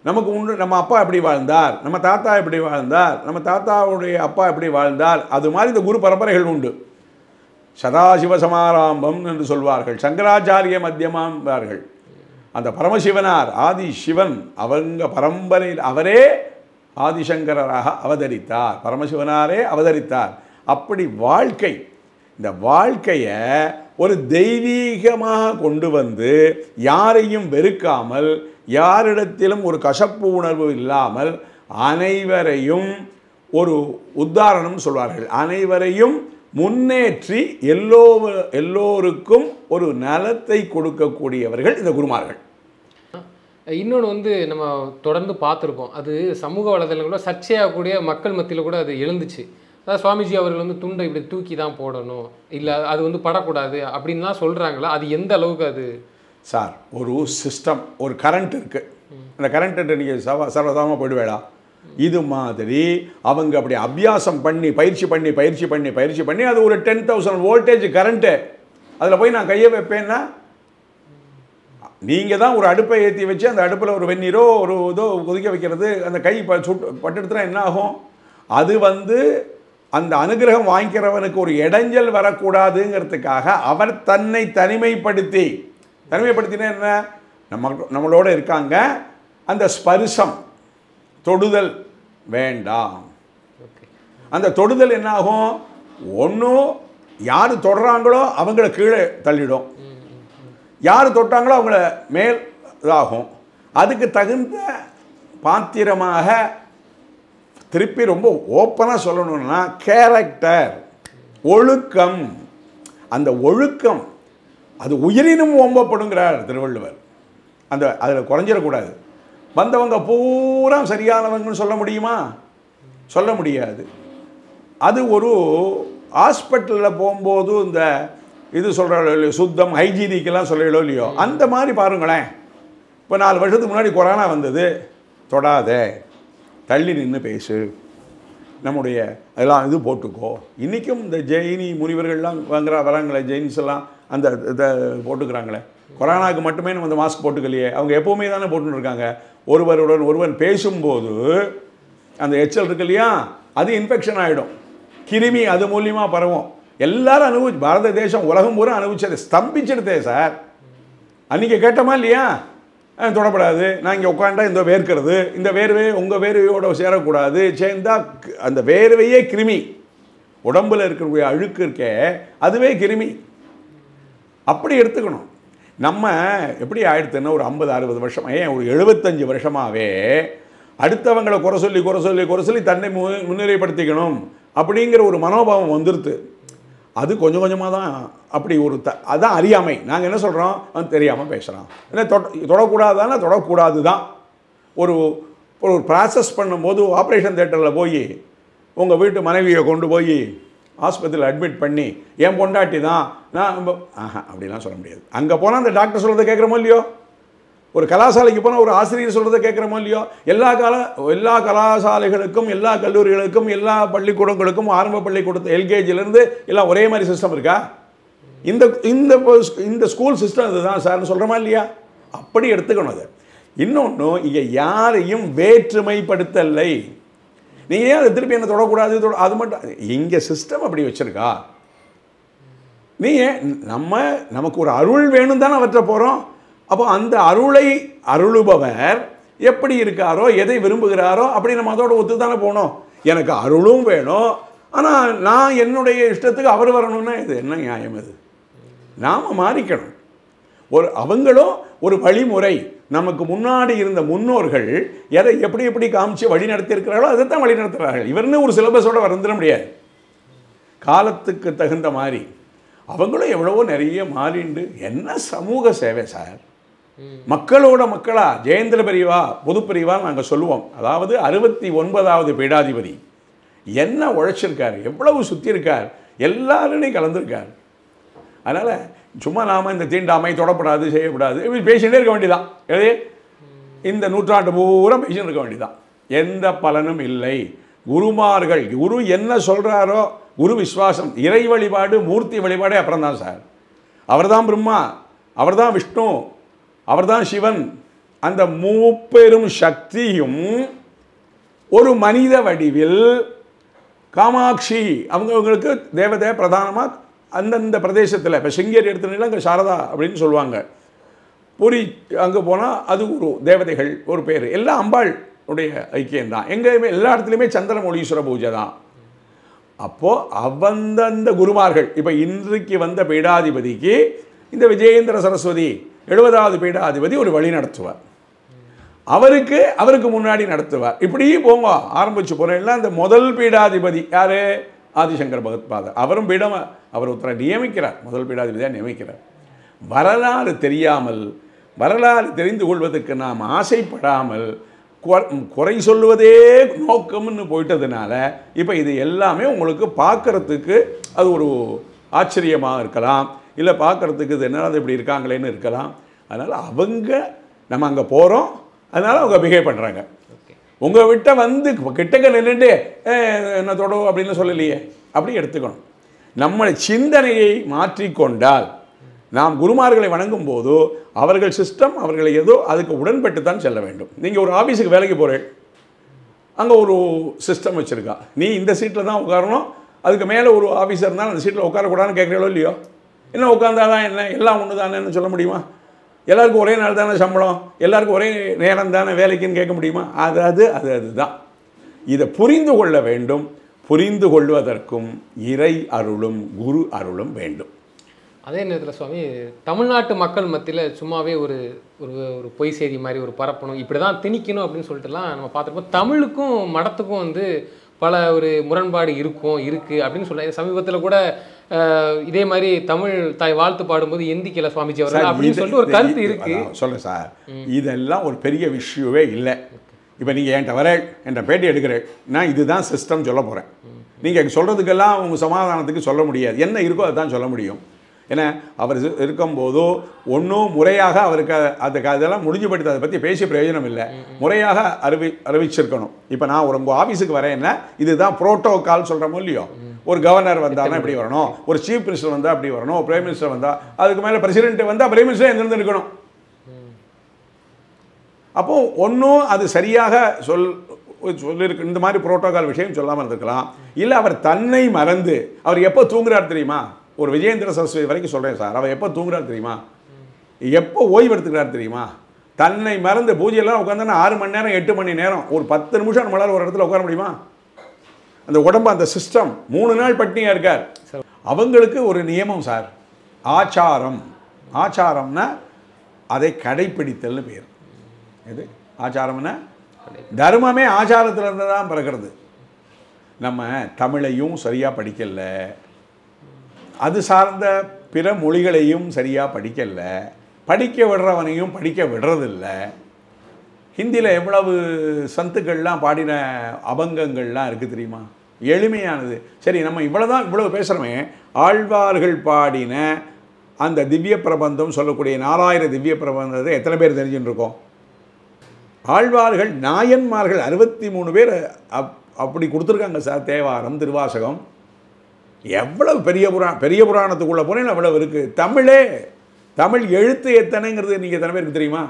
[SPEAKER 1] நமக்கு உண்டு, நம்ம அப்பா எப்படி வாழ்ந்தார், நம்ம தாத்தா எப்படி வாழ்ந்தார், நம்ம தாத்தாவுடைய அப்பா எப்படி வாழ்ந்தார், அது மாதிரி இந்த குரு பரம்பரைகள் உண்டு. சதாசிவ சமாரம்பம் என்று சொல்வார்கள், சங்கராச்சாரிய மத்தியமாம்பார்கள். அந்த பரமசிவனார் ஆதி சிவன் அவங்க பரம்பரையில் அவரே ஆதிசங்கராக அவதரித்தார், பரமசிவனாரே அவதரித்தார். அப்படி வாழ்க்கை, இந்த வாழ்க்கையை ஒரு தெய்வீகமாக கொண்டு வந்து யாரையும் வெறுக்காமல், யாரிடத்திலும் ஒரு கசப்பு உணர்வு இல்லாமல் அனைவரையும் ஒரு உதாரணம் சொல்வார்கள், அனைவரையும் முன்னேற்றி எல்லோருக்கும் ஒரு நலத்தை கொடுக்கக்கூடியவர்கள் இந்த குருமார்கள்.
[SPEAKER 2] இன்னொன்று வந்து நம்ம தொடர்ந்து பார்த்துருப்போம், அது சமூக வலைதளங்களோட சர்ச்சையாகக்கூடிய மக்கள் மத்தியில் கூட அது எழுந்துச்சு. அதாவது சுவாமிஜி அவர்கள் வந்து துண்டை இப்படி தூக்கி தான் போடணும், இல்லை அது வந்து படக்கூடாது அப்படின்லாம் சொல்கிறாங்களா? அது எந்த அளவுக்கு அது
[SPEAKER 1] சார்? ஒரு சிஸ்டம், ஒரு கரண்ட் இருக்குது, அந்த கரண்ட்டு நீங்கள் சர்வசாதாரணமாக போயிடுவேடா. இது மாதிரி அவங்க அப்படி அபியாசம் பண்ணி பயிற்சி பண்ணி அது ஒரு 10,000 வோல்டேஜ் கரண்ட்டு. அதில் போய் நான் கையை வைப்பேன்னா, நீங்கள் தான் ஒரு அடுப்பை ஏற்றி வச்சு அந்த அடுப்பில் ஒரு வெந்நீரோ ஒரு இதோ கொதிக்க வைக்கிறது, அந்த கை பட்டுடுத்துனா என்ன ஆகும்? அது வந்து அந்த அனுகிரகம் வாங்கிக்கிறவனுக்கு ஒரு இடைஞ்சல் வரக்கூடாதுங்கிறதுக்காக அவர் தன்னை தனிமைப்படுத்தினா என்ன, நம்மளோட இருக்காங்க, அந்த ஸ்பரிசம் தொடுதல் வேண்டாம். அந்த தொடுதல் என்ன ஆகும்? ஒன்றும் யார் தொடுறாங்களோ அவங்கள கீழே தள்ளிடும், யார் தொட்டாங்களோ அவங்கள மேல் இதாகும். அதுக்கு தகுந்த பாத்திரமாக திருப்பி ரொம்ப ஓப்பனாக சொல்லணும்னா கேரக்டர், ஒழுக்கம். அந்த ஒழுக்கம் அது உயிரினும் ஓம்பப்படுங்கிறார் திருவள்ளுவர். அதில் குறைஞ்சிடக்கூடாது. வந்தவங்க பூரா சரியானவங்கன்னு சொல்ல முடியுமா? சொல்ல முடியாது. அது ஒரு ஹாஸ்பிட்டலில் போகும்போது இந்த இது சொல்கிறாளோ இல்லையோ, சுத்தம் ஹைஜீனிக்கெல்லாம் சொல்லலோ இல்லையோ, அந்த மாதிரி பாருங்களேன். இப்போ 4 வருஷத்துக்கு முன்னாடி கொரோனா வந்தது, தொடாத, தள்ளி நின்று பேசு, நம்முடைய அதெல்லாம் இது போட்டுக்கோ. இன்றைக்கும் இந்த ஜெயினி முனிவர்கள்லாம் வராங்களே, ஜெயின்ஸ் எல்லாம் அந்த இதை போட்டுக்கிறாங்களே. கொரோனாவுக்கு மட்டுமே நம்ம அந்த மாஸ்க் போட்டுக்கலையே, அவங்க எப்போவுமே தானே போட்டுன்னு இருக்காங்க. ஒருவருடன் ஒருவன் பேசும்போது அந்த எச்சல் இருக்கு இல்லையா, அது இன்ஃபெக்ஷன் ஆகிடும், கிருமி அது மூலியமாக பரவும். எல்லாரும் அனுபவிச்சு, பாரத தேசம் உலகம் பூரா அனுபவிச்சது, ஸ்தம்பிச்சிடுதே சார். அன்றைக்கி கேட்டோமா இல்லையா, தொடப்படாது, நான் இங்கே உட்காண்டா இந்த வேர்க்கிறது, இந்த வேர்வையை உங்கள் வேர்வையோடு சேரக்கூடாது, சேர்ந்தால் அந்த வேர்வையே கிருமி, உடம்பில் இருக்கிற அழுக்கு இருக்கே அதுவே கிருமி. அப்படி எடுத்துக்கணும். நம்ம எப்படி ஆயிடுத்துன்னா ஒரு 50-60 வருஷம், ஏன் ஒரு 75 வருஷமாகவே அடுத்தவங்களை குறை சொல்லி தன்னை முன்னிலைப்படுத்திக்கணும் அப்படிங்கிற ஒரு மனோபாவம் வந்துடுது. அது கொஞ்சம் கொஞ்சமாக தான் அப்படி ஒரு அதுதான் அறியாமை. நாங்கள் என்ன சொல்கிறோம், தெரியாமல் பேசுகிறோம். ஏன்னா தொடக்கூடாதானா தொடக்கூடாது தான். ஒரு ஒரு ப்ராசஸ் பண்ணும்போது ஆப்ரேஷன் தேட்டரில் போய் உங்கள் வீட்டு மனைவியை கொண்டு போய் ஆஸ்பத்திரியில் அட்மிட் பண்ணி என் பொண்டாட்டி தான் நான் அப்படிலாம் சொல்ல முடியாது. அங்கே போனால் அந்த டாக்டர் சொல்கிறத கேட்குறோமோ இல்லையோ, ஒரு கலாசாலைக்கு போனால் ஒரு ஆசிரியர் சொல்கிறத கேட்குறோமோ இல்லையோ, எல்லா கலாசாலைகளுக்கும் எல்லா கல்லூரிகளுக்கும் எல்லா பள்ளிக்கூடங்களுக்கும் ஆரம்ப பள்ளிக்கூடத்து எல்கேஜிலேருந்து எல்லாம் ஒரே மாதிரி சிஸ்டம் இருக்கா? இந்த ஸ்கூல் சிஸ்டம் இதுதான் சார்னு சொல்கிறோமா இல்லையா? அப்படி எடுத்துக்கணும். அது இன்னொன்று, இங்கே யாரையும் வேற்றுமைப்படுத்தலை. நீங்கள் ஏன் அதை திருப்பி என்ன தொடக்கூடாது, அது மட்டும் இங்கே சிஸ்டம் அப்படி வச்சுருக்கா? நமக்கு ஒரு அருள் வேணும் தானே அவற்றை போகிறோம். அப்போ அந்த அருளை அருளுபவர் எப்படி இருக்காரோ, எதை விரும்புகிறாரோ அப்படி நம்ம அதோட ஒத்து தானே போகணும். எனக்கு அருளும் வேணும், ஆனால் நான் என்னுடைய இஷ்டத்துக்கு அவர் வரணும்னா இது என்ன நியாயம்? இது நாம் மாறிக்கணும். அவங்களும் ஒரு வழிமுறை, நமக்கு முன்னாடி இருந்த முன்னோர்கள் எதை எப்படி காமிச்சு வழி நடத்தியிருக்கிறார்களோ அதை தான் வழி நடத்துகிறார்கள். இவருன்னு ஒரு சிலபஸோடு வந்துட முடியாது. காலத்துக்கு தகுந்த மாதிரி அவங்களும் எவ்வளவோ நிறைய மாறிண்டு. என்ன சமூக சேவை சார், மக்களோட மக்களா ஜெயேந்திர பெரியவா பொது பெரியவா நாங்கள் சொல்லுவோம். அதாவது 69வது பீடாதிபதி என்ன உழைச்சிருக்கார், எவ்வளவு சுற்றி இருக்கார், எல்லாருமே கலந்துருக்கார். அதனால் சும்மா நாம் இந்த தீண்டாமை தொடப்படாது செய்யக்கூடாது பேசிகிட்டே இருக்க வேண்டியதான். இந்த நூற்றாண்டு பூரா பேசிட்டு இருக்க வேண்டியதான். எந்த பலனும் இல்லை. குருமார்கள் குரு என்ன சொல்கிறாரோ, குரு விஸ்வாசம், இறை வழிபாடு, மூர்த்தி வழிபாடே அப்புறம் தான் சார். அவர் தான் பிரம்மா, அவர் தான் விஷ்ணு, அவர் தான் சிவன். அந்த மூப்பெரும் சக்தியும் ஒரு மனித வடிவில் காமாட்சி அவங்களுக்கு தேவதை பிரதானமாக அந்தந்த பிரதேசத்தில். இப்போ சிங்கேரி எடுத்துனா அங்கே சாரதா அப்படின்னு சொல்லுவாங்க. பூரி அங்கே போனால் அது ஒரு தேவதைகள் ஒரு பேர். எல்லாம் அம்பாள் உடைய ஐக்கியம்தான். எங்கேயுமே எல்லா இடத்துலையுமே சந்திரமௌலீஸ்வர பூஜை தான். அப்போது அந்தந்த குருமார்கள், இப்போ இன்றைக்கு வந்த பீடாதிபதிக்கு இந்த விஜயேந்திர சரஸ்வதி 70வது பீடாதிபதி ஒரு வழி நடத்துவார். அவருக்கு முன்னாடி நடத்துவார். இப்படி போங்க ஆரம்பிச்சு போகிறேன். அந்த முதல் பீடாதிபதி யார்? ஆதிசங்கர பகவத்பாதர். அவரும் அவர் ஒருத்தரை நியமிக்கிறார், முதல் பீடாதிபதியாக நியமிக்கிறார். வரலாறு தெரியாமல், வரலாறு தெரிந்து கொள்வதற்கு நாம் ஆசைப்படாமல் குறை சொல்லுவதே நோக்கம்னு போயிட்டதுனால இப்போ இது எல்லாமே உங்களுக்கு பார்க்குறதுக்கு அது ஒரு ஆச்சரியமாக இருக்கலாம், இல்லை பார்க்குறதுக்கு இது என்ன இப்படி இருக்காங்களேன்னு இருக்கலாம். அதனால் நம்ம அங்கே போகிறோம், அதனால் அவங்க பிஹேவ் பண்ணுறாங்க. உங்கள் விட்ட கிட்டக்க நின்றுட்டு என்ன தொடரும் அப்படின்னு சொல்லலையே, அப்படி எடுத்துக்கணும். நம்மளை சிந்தனையை மாற்றிக்கொண்டால், நாம் குருமார்களை வணங்கும் போது அவர்கள் சிஸ்டம், அவர்களை ஏதோ அதுக்கு உடன்பட்டு தான் செல்ல வேண்டும். நீங்கள் ஒரு ஆஃபீஸுக்கு வேலைக்கு போகிறேன், அங்கே ஒரு சிஸ்டம் வச்சுருக்கா, நீ இந்த சீட்டில் தான் உட்காரணும், அதுக்கு மேலே ஒரு ஆஃபீஸர் இருந்தால் அந்த சீட்டில் உட்காரக்கூடாதுன்னு கேட்குறீங்களோ இல்லையோ? என்ன உட்காந்தாதான் என்ன, எல்லாம் ஒன்று தானேன்னு சொல்ல முடியுமா? எல்லாருக்கும் ஒரே நாள் தானே சம்பளம், எல்லாருக்கும் ஒரே நேரம் தானே வேலைக்குன்னு கேட்க முடியுமா? அதுதான். இதை புரிந்து கொள்ள வேண்டும். புரிந்து கொள்வதற்கும் இறை அருளும் குரு அருளும் வேண்டும்.
[SPEAKER 2] அதே நேரத்தில் சுவாமி, தமிழ்நாட்டு மக்கள் மத்தியில் சும்மாவே ஒரு ஒரு பொய் செய்தி மாதிரி ஒரு பரப்பணும், இப்படி தான் திணிக்கணும் அப்படின்னு சொல்லிட்டுலாம் நம்ம பார்த்துருப்போம். தமிழுக்கும் மடத்துக்கும் பல ஒரு முரண்பாடு இருக்குது அப்படின்னு சொல்கிறாங்க. சமீபத்தில் கூட இதே மாதிரி தமிழ் தாய் வாழ்த்து பாடும்போது எந்திக்கல சுவாமிஜி அவர்கள் அப்படின்னு சொல்லிட்டு ஒரு கருத்து இருக்குது.
[SPEAKER 1] சொல்லுங்கள் சார், இதெல்லாம் ஒரு பெரிய விஷயமே இல்லை. இப்போ நீங்கள் என்கிட்ட பேட்டி எடுக்கிறேன், நான் இதுதான் சிஸ்டம் சொல்ல போகிறேன். நீங்கள் சொல்கிறதுக்கெல்லாம் உங்கள் சமாதானத்துக்கு சொல்ல முடியாது. என்ன இருக்கோ அதுதான் சொல்ல முடியும். ஏன்னா அவர் இருக்கும்போதோ ஒன்றும் முறையாக அவருக்கு அதுக்கு அதெல்லாம் முடிஞ்சு போயிட்டு அதை பற்றி பேசி பிரயோஜனம் இல்லை. முறையாக அறிவிச்சிருக்கணும். இப்போ நான் உங்கள் ஆஃபீஸுக்கு வரேன்னா இதுதான் புரோட்டோகால் சொல்கிறோமோ இல்லையோ, ஒரு கவர்னர் வந்தாலும் இப்படி வரணும், ஒரு சீஃப் மினிஸ்டர் வந்தால் அப்படி வரணும், ஒரு பிரைம் மினிஸ்டர் வந்தால், அதுக்கு மேலே பிரசிடென்ட் வந்தால் பிரைம் மினிஸ்டர் எங்கேருந்து இருக்கணும். அப்போது ஒன்றும் அது சரியாக சொல்லியிருக்கு, இந்த மாதிரி புரோட்டோகால் விஷயம் சொல்லாமல் இருந்திருக்கலாம். இல்லை அவர் தன்னை மறந்து, அவர் எப்போ தூங்குறார் தெரியுமா? ஒரு விஜயேந்திர சரஸ்வதி வரைக்கும் சொல்கிறேன் சார், அவர் எப்போ தூங்குறார் தெரியுமா? எப்போ ஓய்வு எடுத்துக்கிறார் தெரியுமா? தன்னை மறந்து பூஜையெல்லாம் உட்காந்தோன்னா 6 மணி நேரம் 8 மணி நேரம், ஒரு 10 நிமிஷம் நம்மளால் ஒரு இடத்துல உட்கார முடியுமா? அந்த உடம்பு, அந்த சிஸ்டம் 3 நாள் பட்னியாக இருக்கார். அவங்களுக்கு ஒரு நியமம் சார், ஆச்சாரம். ஆச்சாரம்னா அதை கடைப்பிடித்தல்னு பேர். எது ஆச்சாரம்னா? தர்மமே ஆச்சாரத்தில் இருந்து தான் பிறக்கிறது. நம்ம தமிழையும் சரியாக படிக்கல, அது சார்ந்த பிற மொழிகளையும் சரியாக படிக்கல, படிக்க விடுறவனையும் படிக்க விடுறதில்லை. ஹிந்தியில் எவ்வளவு சந்துக்கள்லாம் பாடின அபங்கங்கள்லாம் இருக்குது தெரியுமா? எளிமையானது. சரி, நம்ம இவ்வளவு பேசுகிறோமே, ஆழ்வார்கள் பாடின அந்த திவ்ய பிரபந்தம் சொல்லக்கூடிய 4000 திவ்ய பிரபந்தத்தை எத்தனை பேர் தெரிஞ்சுன்னு இருக்கோம்? ஆழ்வார்கள் நாயன்மார்கள் 63 பேர் அப்படி கொடுத்துருக்காங்க சார். தேவாரம், திருவாசகம், எவ்வளவு பெரிய புராணத்துக்குள்ளே போனேன் அவ்வளவு இருக்குது. தமிழ் எழுத்து எத்தனைங்கிறது நீங்கள் எத்தனை பேருக்கு தெரியுமா?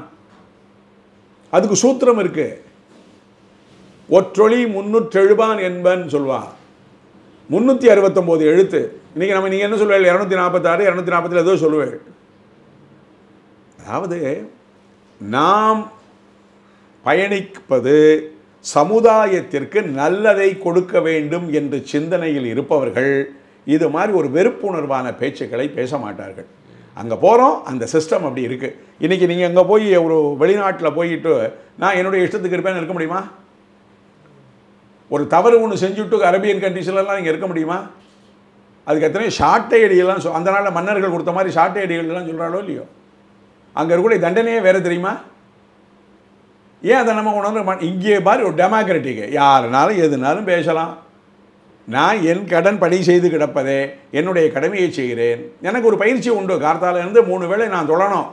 [SPEAKER 1] அதுக்கு சூத்திரம் இருக்குது. ஒற்றொளி 370 என்பன்னு சொல்லுவான். 369 எழுத்து. இன்றைக்கி நீங்கள் என்ன சொல்லுவீங்க? 246, 240 ஏதோ சொல்லுவேன். அதாவது நாம் பயணிப்பது சமுதாயத்திற்கு நல்லதை கொடுக்க வேண்டும் என்று சிந்தனையில் இருப்பவர்கள் இது மாதிரி ஒரு வெறுப்புணர்வான பேச்சுக்களை பேச மாட்டார்கள். அங்கே போகிறோம், அந்த சிஸ்டம் அப்படி இருக்குது. இன்றைக்கி நீங்கள் அங்கே போய் ஒரு வெளிநாட்டில் போயிட்டு நான் என்னுடைய இஷ்டத்துக்கு இருப்பேன்னு இருக்க முடியுமா? ஒரு தவறு ஒன்று செஞ்சுட்டு அரேபியன் கண்ட்ரீஸ்லாம் நீங்கள் இருக்க முடியுமா? அதுக்கு எத்தனை ஷார்ட் ஐடியெல்லாம் அந்த நாளில் மன்னர்கள் கொடுத்த மாதிரி ஷார்ட் ஐடியெல்லாம் சொல்கிறாளோ இல்லையோ, அங்கே இருக்கக்கூடிய தண்டனையே வேறு தெரியுமா? ஏன் அதை நம்ம உணர்ந்து இங்கே மாதிரி ஒரு டெமோக்ராட்டிக்கு யாருனாலும் எதுனாலும் பேசலாம். நான் என் கடன் பணி செய்து கிடப்பதே, என்னுடைய கடமையை செய்கிறேன். எனக்கு ஒரு பயிற்சி உண்டு. கார்த்தாலேருந்து 3 வேளை நான் தொழணும்.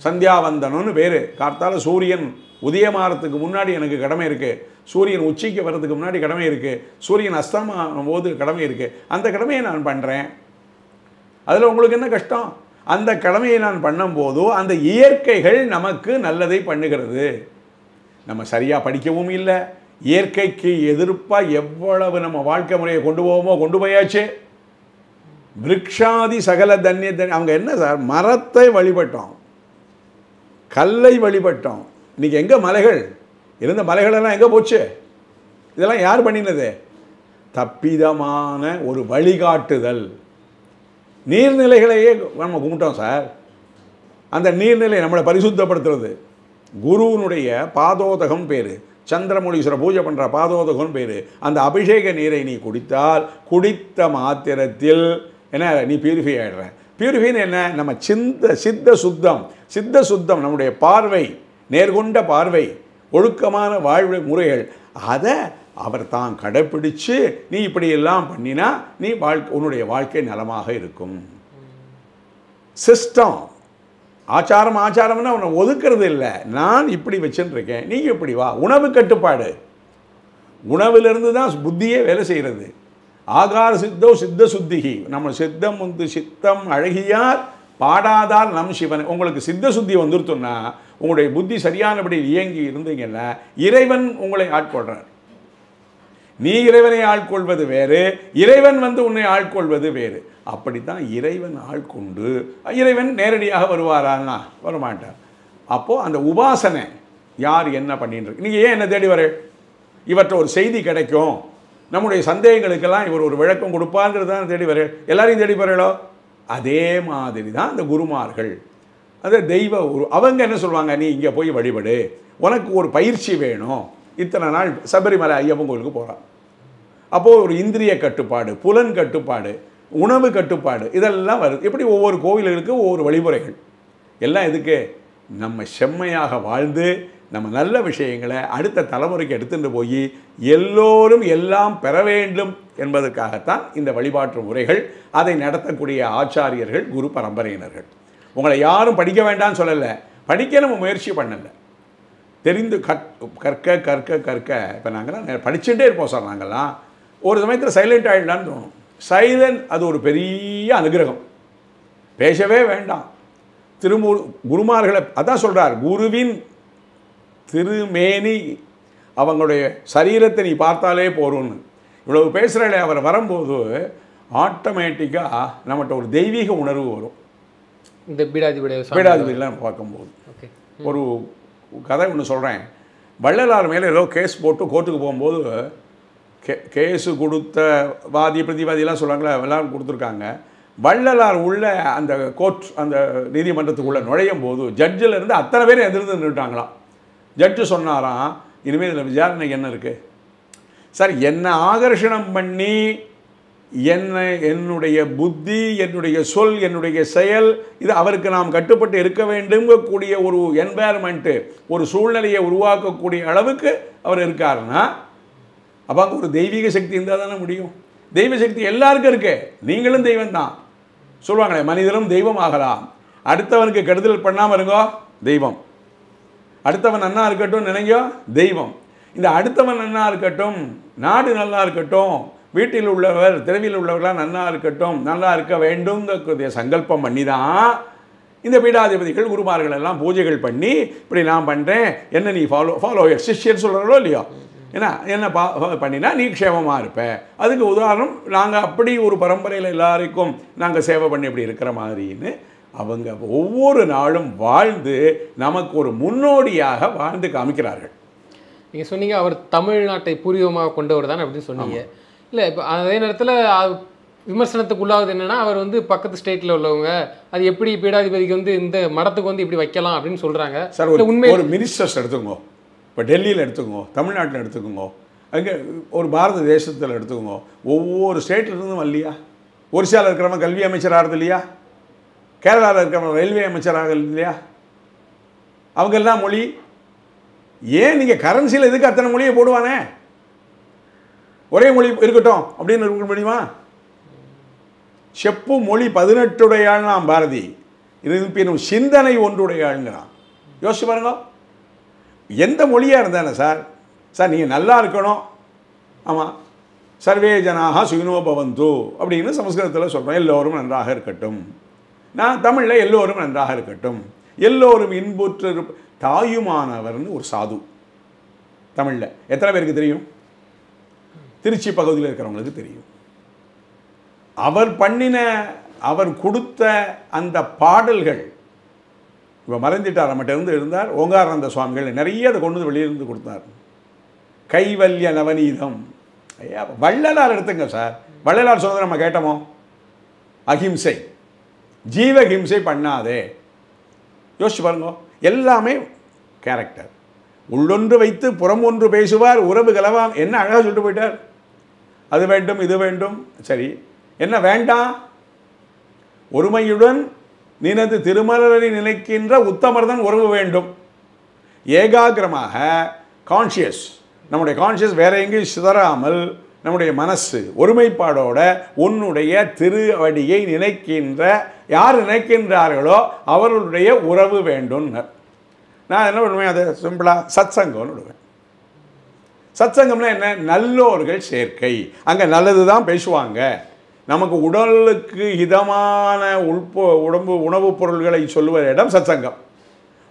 [SPEAKER 1] சந்தியாவந்தனம்னு பேர். கார்த்தால சூரியன் உதயமாகறதுக்கு முன்னாடி எனக்கு கடமை இருக்குது, சூரியன் உச்சிக்கு வர்றதுக்கு முன்னாடி கடமை இருக்குது, சூரியன் அஸ்தமாகும் போது கடமை இருக்குது. அந்த கடமையை நான் பண்ணுறேன். அதில் உங்களுக்கு என்ன கஷ்டம்? அந்த கடமையை நான் பண்ணும்போது அந்த இயற்கைகள் நமக்கு நல்லதை பண்ணுகிறது. நம்ம சரியாக படிக்கவும் இல்லை, இயற்கைக்கு எதிர்ப்பாக எவ்வளவு நம்ம வாழ்க்கை முறையை கொண்டு போவோமோ கொண்டு போயாச்சு. விருக்ஷாதி சகல தன்ய அவங்க என்ன சார், மரத்தை வழிபட்டோம், கல்லை வழிபட்டோம். இன்றைக்கி எங்கே மலைகள் இருந்த மலைகளெல்லாம் எங்கே போச்சு? இதெல்லாம் யார் பண்ணினது? தப்பிதமான ஒரு வழிகாட்டுதல். நீர்நிலைகளையே நம்ம கும்பிட்டோம் சார். அந்த நீர்நிலை நம்மளை பரிசுத்தப்படுத்துறது. குருவினுடைய பாதோதகம் பேர், சந்திரமௌலீஸ்வர பூஜை பண்ணுற பாதோதகம் பேர். அந்த அபிஷேக நீரை நீ குடித்தால் குடித்த மாத்திரத்தில் என்ன, நீ பியூரிஃபை ஆகிடுற. பியூரிஃபைன்னு என்ன? நம்ம சித்த சுத்தம் நம்முடைய பார்வை, நேர்கொண்ட பார்வை, ஒழுக்கமான வாழ்வு முறைகள், அதை அவர் தான் கடைப்பிடிச்சு நீ இப்படியெல்லாம் பண்ணினா நீ உன்னுடைய வாழ்க்கை நலமாக இருக்கும். சிஸ்டம் ஆச்சாரம்னா உன்னை ஒதுக்கிறது இல்லை. நான் இப்படி வச்சுருக்கேன், நீங்கள் இப்படி வா. உணவு கட்டுப்பாடு, உணவிலிருந்து தான் புத்தியே வேலை செய்கிறது. ஆகார சித்தோ சித்த சுத்திகி. நம்ம சித்தம் சித்தம் அழகியார் பாடாதால் நம் சிவன். உங்களுக்கு சித்த சுத்தி வந்துருத்தோன்னா, உங்களுடைய புத்தி சரியானபடி இயங்கி இருந்தீங்கன்னா இறைவன் உங்களை ஆட்கொள்கிறார். நீ இறைவனை ஆட்கொள்வது வேறு, இறைவன் உன்னை ஆட்கொள்வது வேறு. அப்படித்தான் இறைவன் ஆட்கொண்டு இறைவன் நேரடியாக வருவாரான்னா வரமாட்டார். அப்போது அந்த உபாசனை யார் என்ன பண்ணிட்டு இருக்கு. நீங்கள் ஏன் என்ன தேடி வர? இவற்றை ஒரு செய்தி கிடைக்கும், நம்முடைய சந்தேகங்களுக்கெல்லாம் இவர் ஒரு விளக்கம் கொடுப்பாங்கிறது தான் தேடி வர. எல்லாரையும் தேடி வரலோ. அதே மாதிரி தான் அந்த குருமார்கள், அது தெய்வ அவங்க என்ன சொல்லுவாங்க, நீ இங்கே போய் வழிபடு, உனக்கு ஒரு பயிற்சி வேணும். இத்தனை நாள் சபரிமலை ஐயப்பன் கோயிலுக்கு போகிறான். அப்போது ஒரு இந்திரிய கட்டுப்பாடு, புலன் கட்டுப்பாடு, உணவு கட்டுப்பாடு, இதெல்லாம் வருது. இப்படி ஒவ்வொரு கோவில்களுக்கு ஒவ்வொரு வழிமுறைகள். எல்லாம் எதுக்கு? நம்ம செம்மையாக வாழ்ந்து நம்ம நல்ல விஷயங்களை அடுத்த தலைமுறைக்கு எடுத்துட்டு போய் எல்லோரும் எல்லாம் பெற வேண்டும் என்பதற்காகத்தான் இந்த வழிபாட்டு முறைகள், அதை நடத்தக்கூடிய ஆச்சாரியர்கள், குரு பரம்பரையினர்கள். உங்களை யாரும் படிக்க வேண்டாம்னு சொல்லலை, படிக்க நம்ம முயற்சி பண்ணலை. தெரிந்து கற்க கற்க கற்க இப்போ நாங்கள்லாம் படிச்சுட்டே இருப்போம் சார். நாங்கள்லாம் ஒரு சமயத்தில் சைலண்ட் ஆகிடலான்னு தோணும். சைலண்ட் அது ஒரு பெரிய அனுகிரகம், பேசவே வேண்டாம். குருமார்களை அதான் சொல்கிறார், குருவின் திருமேனி அவங்களுடைய சரீரத்தை நீ பார்த்தாலே போகிறோன்னு. இவ்வளவு பேசுகிறாலே, அவர் வரும்போது ஆட்டோமேட்டிக்காக நம்மகிட்ட ஒரு தெய்வீக உணர்வு வரும். இந்த பீடாதிபதியெலாம் பார்க்கும்போது ஒரு கதை ஒன்று சொல்கிறேன். வள்ளலார் மேலே ஏதோ கேஸ் போட்டு கோர்ட்டுக்கு போகும்போது கேஸு கொடுத்த வாதி பிரதிவாதியெல்லாம் சொல்கிறாங்களே, எல்லோரும் கொடுத்துருக்காங்க. வள்ளலார் உள்ள அந்த கோர்ட் அந்த நீதிமன்றத்துக்குள்ளே நுழையும் போது ஜட்ஜிலேருந்து அத்தனை பேரும் எதிர்த்து நின்றுட்டாங்களாம். ஜட்ஜு சொன்னாராம், இனிமேல் இதில் விசாரணைக்கு என்ன இருக்குது சார், என்னை ஆகர்ஷணம் பண்ணி என்னுடைய புத்தி, என்னுடைய சொல், என்னுடைய செயல், இது அவருக்கு நாம் கட்டுப்பட்டு இருக்க வேண்டும்ங்கக்கூடிய ஒரு என்வாயர்மெண்ட்டு, ஒரு சூழ்நிலையை உருவாக்கக்கூடிய அளவுக்கு அவர் இருக்காருன்னா, அப்போ அங்கே ஒரு தெய்வீக சக்தி இருந்தால் தானே முடியும். தெய்வ சக்தி எல்லாருக்கும் இருக்கு, நீங்களும் தெய்வம் தான் சொல்லுவாங்களே, மனிதனும் தெய்வம் ஆகலாம். அடுத்தவனுக்கு கெடுதல் பண்ணாமல் இருங்கோ தெய்வம், அடுத்தவன் நன்னா இருக்கட்டும் நினைங்கோ தெய்வம். இந்த அடுத்தவன் நன்னா இருக்கட்டும், நாடு நல்லா இருக்கட்டும், வீட்டில் உள்ளவர் தெருவில் உள்ளவர்களாம் நல்லா இருக்கட்டும், நல்லா இருக்க வேண்டும்ங்கிற சங்கல்பம் பண்ணி தான் இந்த பீடாதிபதிகள் குருமார்கள் எல்லாம் பூஜைகள் பண்ணி, இப்படி நான் பண்ணுறேன், என்ன நீ ஃபாலோ சிஷ்யர் சொல்கிறாரோ இல்லையோ, ஏன்னா என்ன பண்ணினா நீ க்ஷேமமாக இருப்ப. அதுக்கு உதாரணம் நாங்கள் அப்படி ஒரு பரம்பரையில் எல்லாருக்கும் நாங்கள் சேவை பண்ணி இப்படி இருக்கிற மாதிரின்னு அவங்க ஒவ்வொரு நாளும் வாழ்ந்து நமக்கு ஒரு முன்னோடியாக வாழ்ந்து காமிக்கிறார்கள்.
[SPEAKER 2] நீங்கள் சொன்னீங்க அவர் தமிழ்நாட்டை பூர்வமாக கொண்டவர் தான் அப்படின்னு சொன்னீங்க. இல்லை, இப்போ அதே நேரத்தில் விமர்சனத்துக்கு உள்ளாவது என்னென்னா, அவர் வந்து பக்கத்து ஸ்டேட்டில் உள்ளவங்க அது எப்படி பீடாதிபதிக்கு வந்து இந்த மடத்துக்கு வந்து இப்படி வைக்கலாம் அப்படின்னு சொல்கிறாங்க
[SPEAKER 1] சார். ஒரு மினிஸ்டர்ஸ் எடுத்துக்கோங்க, இப்போ டெல்லியில் எடுத்துக்கோங்க, தமிழ்நாட்டில் எடுத்துக்கோங்க, அங்கே ஒரு பாரத தேசத்தில் எடுத்துக்கோங்க, ஒவ்வொரு ஸ்டேட்லேருந்தும் இல்லையா? ஒரிசாவில் இருக்கிறவங்க கல்வி அமைச்சராகிறது இல்லையா? கேரளாவில் இருக்கிறவங்க ரயில்வே அமைச்சராக இல்லையா? அவங்கெல்லாம் மொழி ஏன் நீங்கள் கரன்சியில் எதுக்கு அத்தனை மொழியை போடுவானே? ஒரே மொழி இருக்கட்டும் அப்படின்னு இருக்க முடியுமா? செப்பு மொழி 18 நாம் பாரதி, இருப்பினும் சிந்தனை ஒன்றுடையாள்ங்கிறான். யோசிச்சு பாருங்க, எந்த மொழியாக இருந்தானே சார். சார் நீங்கள் நல்லா இருக்கணும், ஆமாம், சர்வே ஜனாக சுகினோ பவந்து அப்படின்னு சமஸ்கிருதத்தில் சொல்கிறோம், எல்லோரும் நன்றாக இருக்கட்டும். நான் தமிழில் எல்லோரும் நன்றாக இருக்கட்டும், எல்லோரும் இன்புற்று தாயுமானவர்னு ஒரு சாது தமிழில் எத்தனை பேருக்கு தெரியும்? திருச்சி பகுதியில் இருக்கிறவங்களுக்கு தெரியும். அவர் கொடுத்த அந்த பாடல்கள் இப்போ மறைஞ்சிட்டார், நம்மகிட்ட இருந்து இருந்தார். ஓங்காரானந்த சுவாமிகள் நிறைய அதை கொண்டு வந்து வெளியிலிருந்து கொடுத்தார். கைவல்ய நவநீதம், ஐயா வள்ளலார் எடுத்துங்க சார். வள்ளலார் சொன்னதை நம்ம கேட்டோமோ? அஹிம்சை, ஜீவஹிம்சை பண்ணாதே. யோசிச்சு பாருங்க, எல்லாமே கேரக்டர். உள்ளொன்று வைத்து புறம் ஒன்று பேசுவார், உறவு கலவாம். என்ன அழகாக சொல்லிட்டு போயிட்டார். அது வேண்டும் இது வேண்டும், சரி என்ன வேண்டாம்? ஒருமையுடன் நினது திருமலரை நினைக்கின்ற உத்தமர்தான் உறவு வேண்டும். ஏகாகிரமாக கான்ஷியஸ், நம்முடைய கான்ஷியஸ் வேற எங்கேயும் சிதறாமல் நம்முடைய மனசு ஒருமைப்பாடோட உன்னுடைய திருவடியை நினைக்கின்ற யார் நினைக்கின்றார்களோ அவர்களுடைய உறவு வேண்டும். நான் என்ன பண்ணுவேன், அதை சிம்பிளாக சத்சங்கம்னு விடுவேன். சத்சங்கம்னா என்ன? நல்லோர்கள் சேர்க்கை. அங்கே நல்லது தான் பேசுவாங்க. நமக்கு உடலுக்கு இதமான உணவுப் பொருள்களை சொல்லுவ இடம் சத்சங்கம்.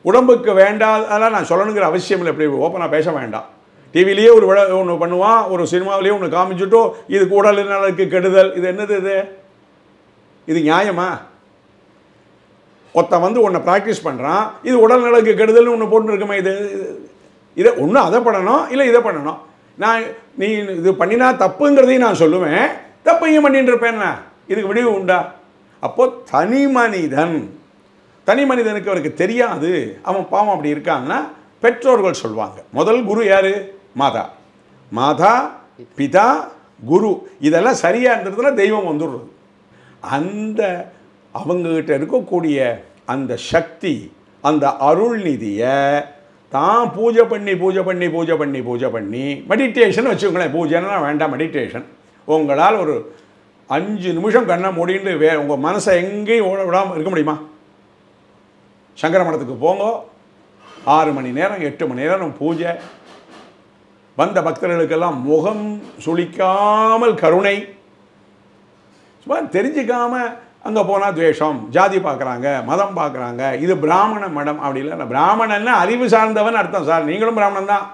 [SPEAKER 1] உடம்புக்கு வேண்டாம் அதெல்லாம் நான் சொல்லணுங்கிற அவசியம் இல்லை. எப்படி ஓப்பனாக பேச வேண்டாம். டிவிலேயே ஒரு ஒன்று பண்ணுவான், ஒரு சினிமாவிலேயே ஒன்று காமிச்சுட்டோ இதுக்கு உடல் நலனுக்கு கெடுதல், இது என்னது? இது நியாயமா? ஒருத்தன் வந்து ஒன்றை ப்ராக்டிஸ் பண்ணுறான், இது உடல் நலனுக்கு கெடுதல்னு ஒன்று போட்டு இருக்குமே. இதை ஒன்று அதை பண்ணணும், இல்லை இதை பண்ணணும். நீ இது பண்ணினா தப்புங்கிறதையும் நான் சொல்லுவேன், தப்பையும் பண்ணிட்டு இருப்பேன்னா இதுக்கு விடிவு உண்டா? அப்போது தனி மனிதனுக்கு அவருக்கு தெரியாது, அவன் பாவம் அப்படி இருக்கான்னா பெற்றோர்கள் சொல்லுவாங்க. முதல் குரு யார்? மாதா பிதா குரு. இதெல்லாம் சரியாக இருந்ததுன்னா தெய்வம் வந்துடுறது. அந்த அவங்ககிட்ட இருக்கக்கூடிய அந்த சக்தி, அந்த அருள் நிதியை தான் பூஜை பண்ணி மெடிடேஷன் வச்சுக்கோங்களேன். பூஜைன்னா வேண்டாம், மெடிடேஷன். உங்களால் ஒரு 5 நிமிஷம் கண்ணை மூடிட்டு உங்கள் மனசை எங்கேயும் ஓட விடாமல் இருக்க முடியுமா? சங்கர மடத்துக்கு போங்க, 6 மணி நேரம் 8 மணி நேரம் பூஜை. வந்த பக்தர்களுக்கெல்லாம் முகம் சுளிக்காமல் கருணை. சும்மா தெரிஞ்சிக்காம அங்கே போனால் துவேஷம், ஜாதி பார்க்குறாங்க, மதம் பார்க்குறாங்க, இது பிராமண மடம் அப்படி இல்லை. பிராமணன்னா அறிவு சார்ந்தவன் அர்த்தம் சார். நீங்களும் பிராமணன் தான்.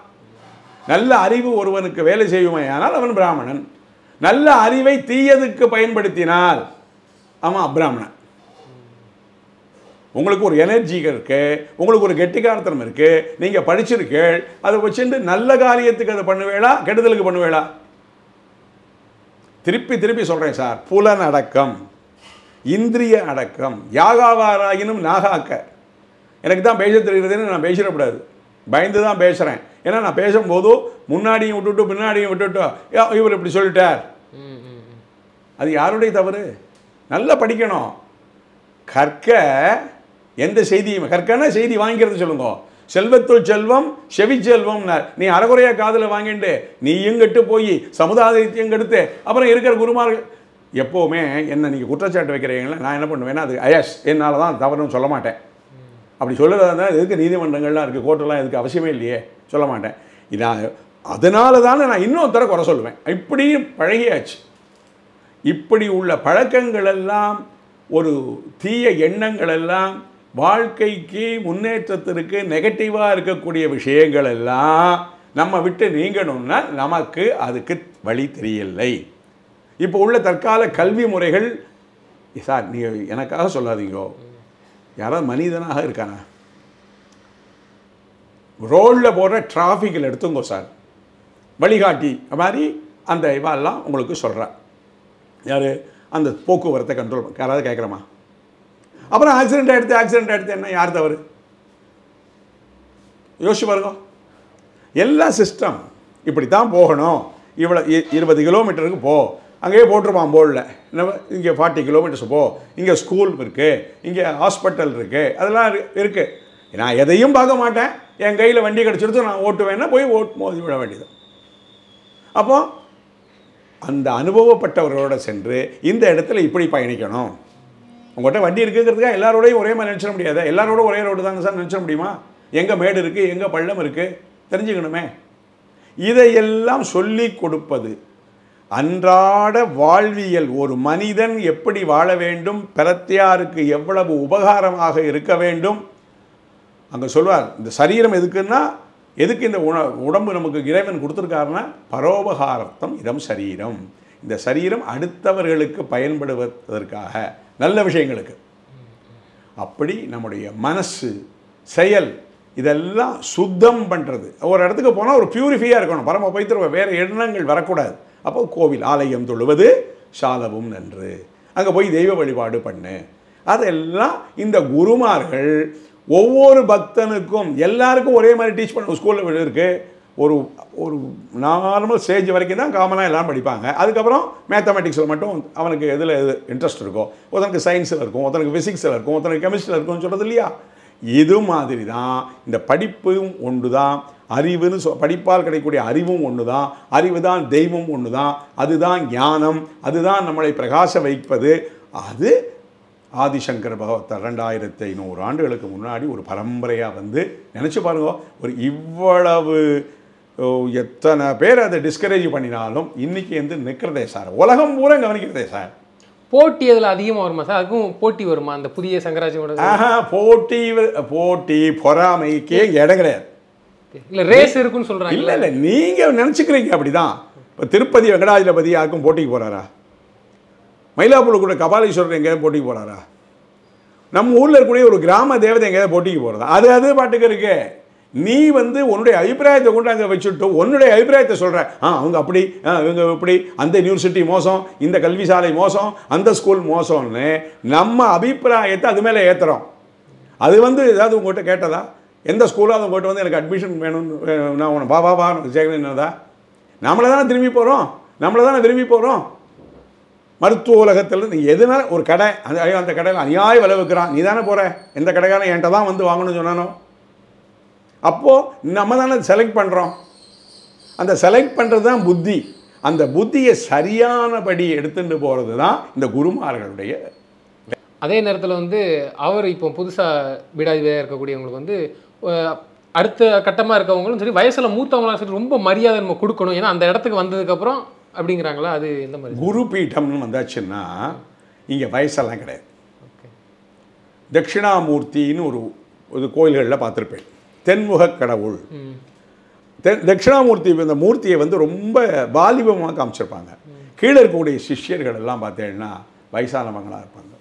[SPEAKER 1] நல்ல அறிவு ஒருவனுக்கு வேலை செய்யுமே ஆனால் அவன் பிராமணன். நல்ல அறிவை தீயதுக்கு பயன்படுத்தினால் அவன் அப்ராமணன். உங்களுக்கு ஒரு எனர்ஜி இருக்கு, உங்களுக்கு ஒரு கெட்டிக்காரத்தனம் இருக்கு, நீங்கள் படிச்சிருக்கீள், அதை வச்சுட்டு நல்ல காரியத்துக்கு அதை பண்ணுவேளா, கெடுதலுக்கு பண்ணுவேளா? திருப்பி சொல்கிறேன் சார். புலன் அடக்கம், இந்திரிய அடக்கம், யாகாவாராயினும் நாகாக்க. எனக்கு தான் பேச தெரிகிறதுன்னு நான் பேசிடக்கூடாது, பயந்து தான் பேசுகிறேன். ஏன்னா நான் பேசும்போது முன்னாடியும் விட்டுட்டு பின்னாடியும் விட்டுட்டு இவர் இப்படி சொல்லிட்டார், அது யாருடைய தவறு? நல்லா படிக்கணும். கற்க, எந்த செய்தியும் கற்கனா செய்தி வாங்கிக்கிறது சொல்லுங்க. செல்வத்துள் செல்வம் செவி செல்வம். நீ அறகுறையாக காதில் வாங்கிட்டு நீயும் கெட்டு போய் சமுதாயத்தையும் கெடுத்து அப்புறம் இருக்கிற குருமார்கள் எப்போவுமே என்ன நீங்கள் குற்றச்சாட்டு வைக்கிறீங்களா, நான் என்ன பண்ணுவேன்னா அது ஐஎஸ் என்னால் தான் தவறுன்னு சொல்ல மாட்டேன். அப்படி சொல்லுறதா இருந்தால் எதுக்கு நீதிமன்றங்கள்லாம் இருக்குது, கோர்ட்டெல்லாம் எதுக்கு அவசியமே இல்லையே, சொல்ல மாட்டேன். இதான் அதனால தானே நான் இன்னொருத்தர குறை சொல்லுவேன். இப்படியும் பழகியாச்சு. இப்படி உள்ள பழக்கங்கள் எல்லாம், ஒரு தீய எண்ணங்கள் எல்லாம், வாழ்க்கைக்கு முன்னேற்றத்திற்கு நெகட்டிவாக இருக்கக்கூடிய விஷயங்கள் எல்லாம் நம்ம விட்டு நீங்கணும்னா நமக்கு அதுக்கு வழி தெரியலை. இப்போ உள்ள தற்கால கல்வி முறைகள் சார், நீங்கள் எனக்காக சொல்லாதீங்கோ, யாராவது மனிதனாக இருக்கானா? ரோடில் போடுற டிராஃபிக்கில் எடுத்துங்கோ சார், வழிகாட்டி மாதிரி அந்த இவெல்லாம் உங்களுக்கு சொல்கிறேன். யார் அந்த போக்குவரத்தை கண்ட்ரோல் யாராவது கேட்குறமா? அப்புறம் ஆக்சிடென்ட் ஆகிடுத்து என்ன, யார் தவறு? யோசிச்சு பாருங்க. எல்லா சிஸ்டம் இப்படி தான் போகணும், இவ்வளோ 20 கிலோமீட்டருக்கு போ, அங்கேயே போட்டிருப்பான் போர்டில், இங்கே 40 கிலோமீட்டர்ஸ் போ, இங்கே ஸ்கூல் இருக்குது, இங்கே ஹாஸ்பிட்டல் இருக்குது, அதெல்லாம் இருக்குது. நான் எதையும் பார்க்க மாட்டேன், என் கையில் வண்டி கிடச்சிடுத்து நான் ஓட்டுவேன்னா போய் மோதி விட வேண்டியது. அப்போ அந்த அனுபவப்பட்டவர்களோடு சென்று இந்த இடத்துல இப்படி பயணிக்கணும். உங்கள்கிட்ட வண்டி இருக்குங்கிறதுக்காக எல்லாரோடையும் ஒரே மாதிரி நினச்சிட முடியாது. எல்லாரோட ஒரே ரோடு தாங்க சார் நினச்சிட முடியுமா? எங்கே மேடு இருக்குது, எங்கே பள்ளம் இருக்குது தெரிஞ்சுக்கணுமே. இதையெல்லாம் சொல்லி கொடுப்பது அன்றாட வாழ்வியல். ஒரு மனிதன் எப்படி வாழ வேண்டும், பிரத்தியாருக்கு எவ்வளவு உபகாரமாக இருக்க வேண்டும். அங்கே சொல்வார், இந்த சரீரம் எதுக்குன்னா, எதுக்கு இந்த உடம்பு நமக்கு இறைவன் கொடுத்துருக்காருன்னா, பரோபகாரார்த்தம் இதம் சரீரம். இந்த சரீரம் அடுத்தவர்களுக்கு பயன்படுவதற்காக, நல்ல விஷயங்களுக்கு. அப்படி நம்முடைய மனசு, செயல் இதெல்லாம் சுத்தம் பண்ணுறது. ஒரு இடத்துக்கு போனால் ஒரு பியூரிஃபையாக இருக்கணும், பரம பவித்திர, வேறு எண்ணங்கள் வரக்கூடாது. அப்போ கோவில் ஆலயம் தொழுவது சாலவும் நன்று, அங்கே போய் தெய்வ வழிபாடு பண்ணு. அதெல்லாம் இந்த குருமார்கள் ஒவ்வொரு பக்தனுக்கும் எல்லாருக்கும் ஒரே மாதிரி டீச் பண்ண ஸ்கூலில் இருக்குது. ஒரு ஒரு நார்மல் ஸ்டேஜ் வரைக்கும் தான் காமனாக எல்லாம் படிப்பாங்க. அதுக்கப்புறம் மேத்தமெட்டிக்ஸில் மட்டும் அவனுக்கு எதில் இன்ட்ரெஸ்ட் இருக்கோ, ஒருத்தனுக்கு சயின்ஸில் இருக்கும், ஒருத்தனுக்கு ஃபிசிக்ஸில் இருக்கும், ஒருத்தனுக்கு கெமிஸ்ட்ரியில் இருக்கும்னு சொல்கிறது இல்லையா? இது மாதிரி தான் இந்த படிப்பும் ஒன்று தான், அறிவுன்னு படிப்பால் கிடைக்கக்கூடிய அறிவும் ஒன்று தான், அறிவு தான் தெய்வம் ஒன்று தான், அதுதான் ஞானம், அதுதான் நம்மளை பிரகாச வைப்பது. அது ஆதிசங்கர பகவத்தர் 2500 ஆண்டுகளுக்கு முன்னாடி ஒரு பரம்பரையாக வந்து நினச்சி பாருங்க. ஒரு இவ்வளவு எத்தனை பேர் அதை டிஸ்கரேஜ் பண்ணினாலும் இன்றைக்கி வந்து நிற்கிறதே சார், உலகம் பூரா கவனிக்கிறதே சார்.
[SPEAKER 2] போட்டி அதில் அதிகமாக வருமா சார்? அதுக்கும் போட்டி வருமா அந்த புதிய சங்கராச்சாரியோட? போட்டி
[SPEAKER 1] பொறாமைக்கே இடம் கிடையாது.
[SPEAKER 2] இல்லை ரேஸ் இருக்குன்னு சொல்கிறாங்க.
[SPEAKER 1] இல்லை நீங்கள் நினச்சிக்கிறீங்க அப்படி தான். இப்போ திருப்பதி வெங்கடாஜலபதி யாருக்கும் போட்டிக்கு போகிறாரா? மயிலாப்பூர் கூட கபாலீஸ்வரர் எங்கேயாவது போட்டிக்கு போகிறாரா? நம்ம ஊரில் இருக்கக்கூடிய ஒரு கிராம தேவதை எங்கேயாவது போட்டிக்கு போகிறதா? அது பாட்டுக்கு இருக்கு. நீ வந்து உன்னுடைய அபிப்பிராயத்தை கொண்டு அங்கே வச்சுட்டு உன்னுடைய அபிப்பிராயத்தை சொல்கிற, அவங்க அப்படி, இவங்க இப்படி, அந்த யூனிவர்சிட்டி மோசம், இந்த கல்வி சாலை மோசம், அந்த ஸ்கூல் மோசம்னு நம்ம அபிப்பிராயத்தை அது மேலே ஏற்றுறோம். அது வந்து ஏதாவது உங்கள்கிட்ட கேட்டதா? எந்த ஸ்கூலாவது உங்கள்கிட்ட வந்து எனக்கு அட்மிஷன் வேணும்னு, நான் உன்னை பாபா சேர்க்கணுன்னதா? நம்மளை தானே விரும்பி போகிறோம். மருத்துவ உலகத்தில் நீ எதுனால ஒரு கடை, அந்த கடையில் அநியாய விலை வைக்கிறான், நீ தானே போகிற. எந்த கடைக்காரன் என்கிட்ட தான் வந்து வாங்கணும்னு சொன்னானோ? அப்போது நம்ம தானே செலக்ட் பண்ணுறோம். அந்த செலக்ட் பண்ணுறது தான் புத்தி. அந்த புத்தியை சரியானபடி எடுத்துட்டு போகிறது தான் இந்த குருமார்களுடைய.
[SPEAKER 2] அதே நேரத்தில் வந்து அவர் இப்போ புதுசாக பீடாதிபதியாக இருக்கக்கூடியவங்களுக்கு வந்து அடுத்த கட்டமாக இருக்கவங்களும் சரி, வயசில் மூத்தவங்களாம் சரி, ரொம்ப மரியாதை நம்ம கொடுக்கணும். ஏன்னா அந்த இடத்துக்கு வந்ததுக்கப்புறம் அப்படிங்கிறாங்களா? அது எந்த மாதிரி?
[SPEAKER 1] குரு பீட்டம்னு வந்தாச்சுன்னா இங்கே வயசெல்லாம் கிடையாது. தட்சிணாமூர்த்தின்னு ஒரு கோயில்களில் பார்த்துருப்பேன். தென்முக கடவுள். தட்சிணாமூர்த்தி இந்த மூர்த்தியை வந்து ரொம்ப வாலிபமாக காமிச்சிருப்பாங்க. கீழே இருக்கக்கூடிய சிஷ்யர்கள் எல்லாம் பார்த்தீங்கன்னா வயசானவங்களாக இருப்பாங்க.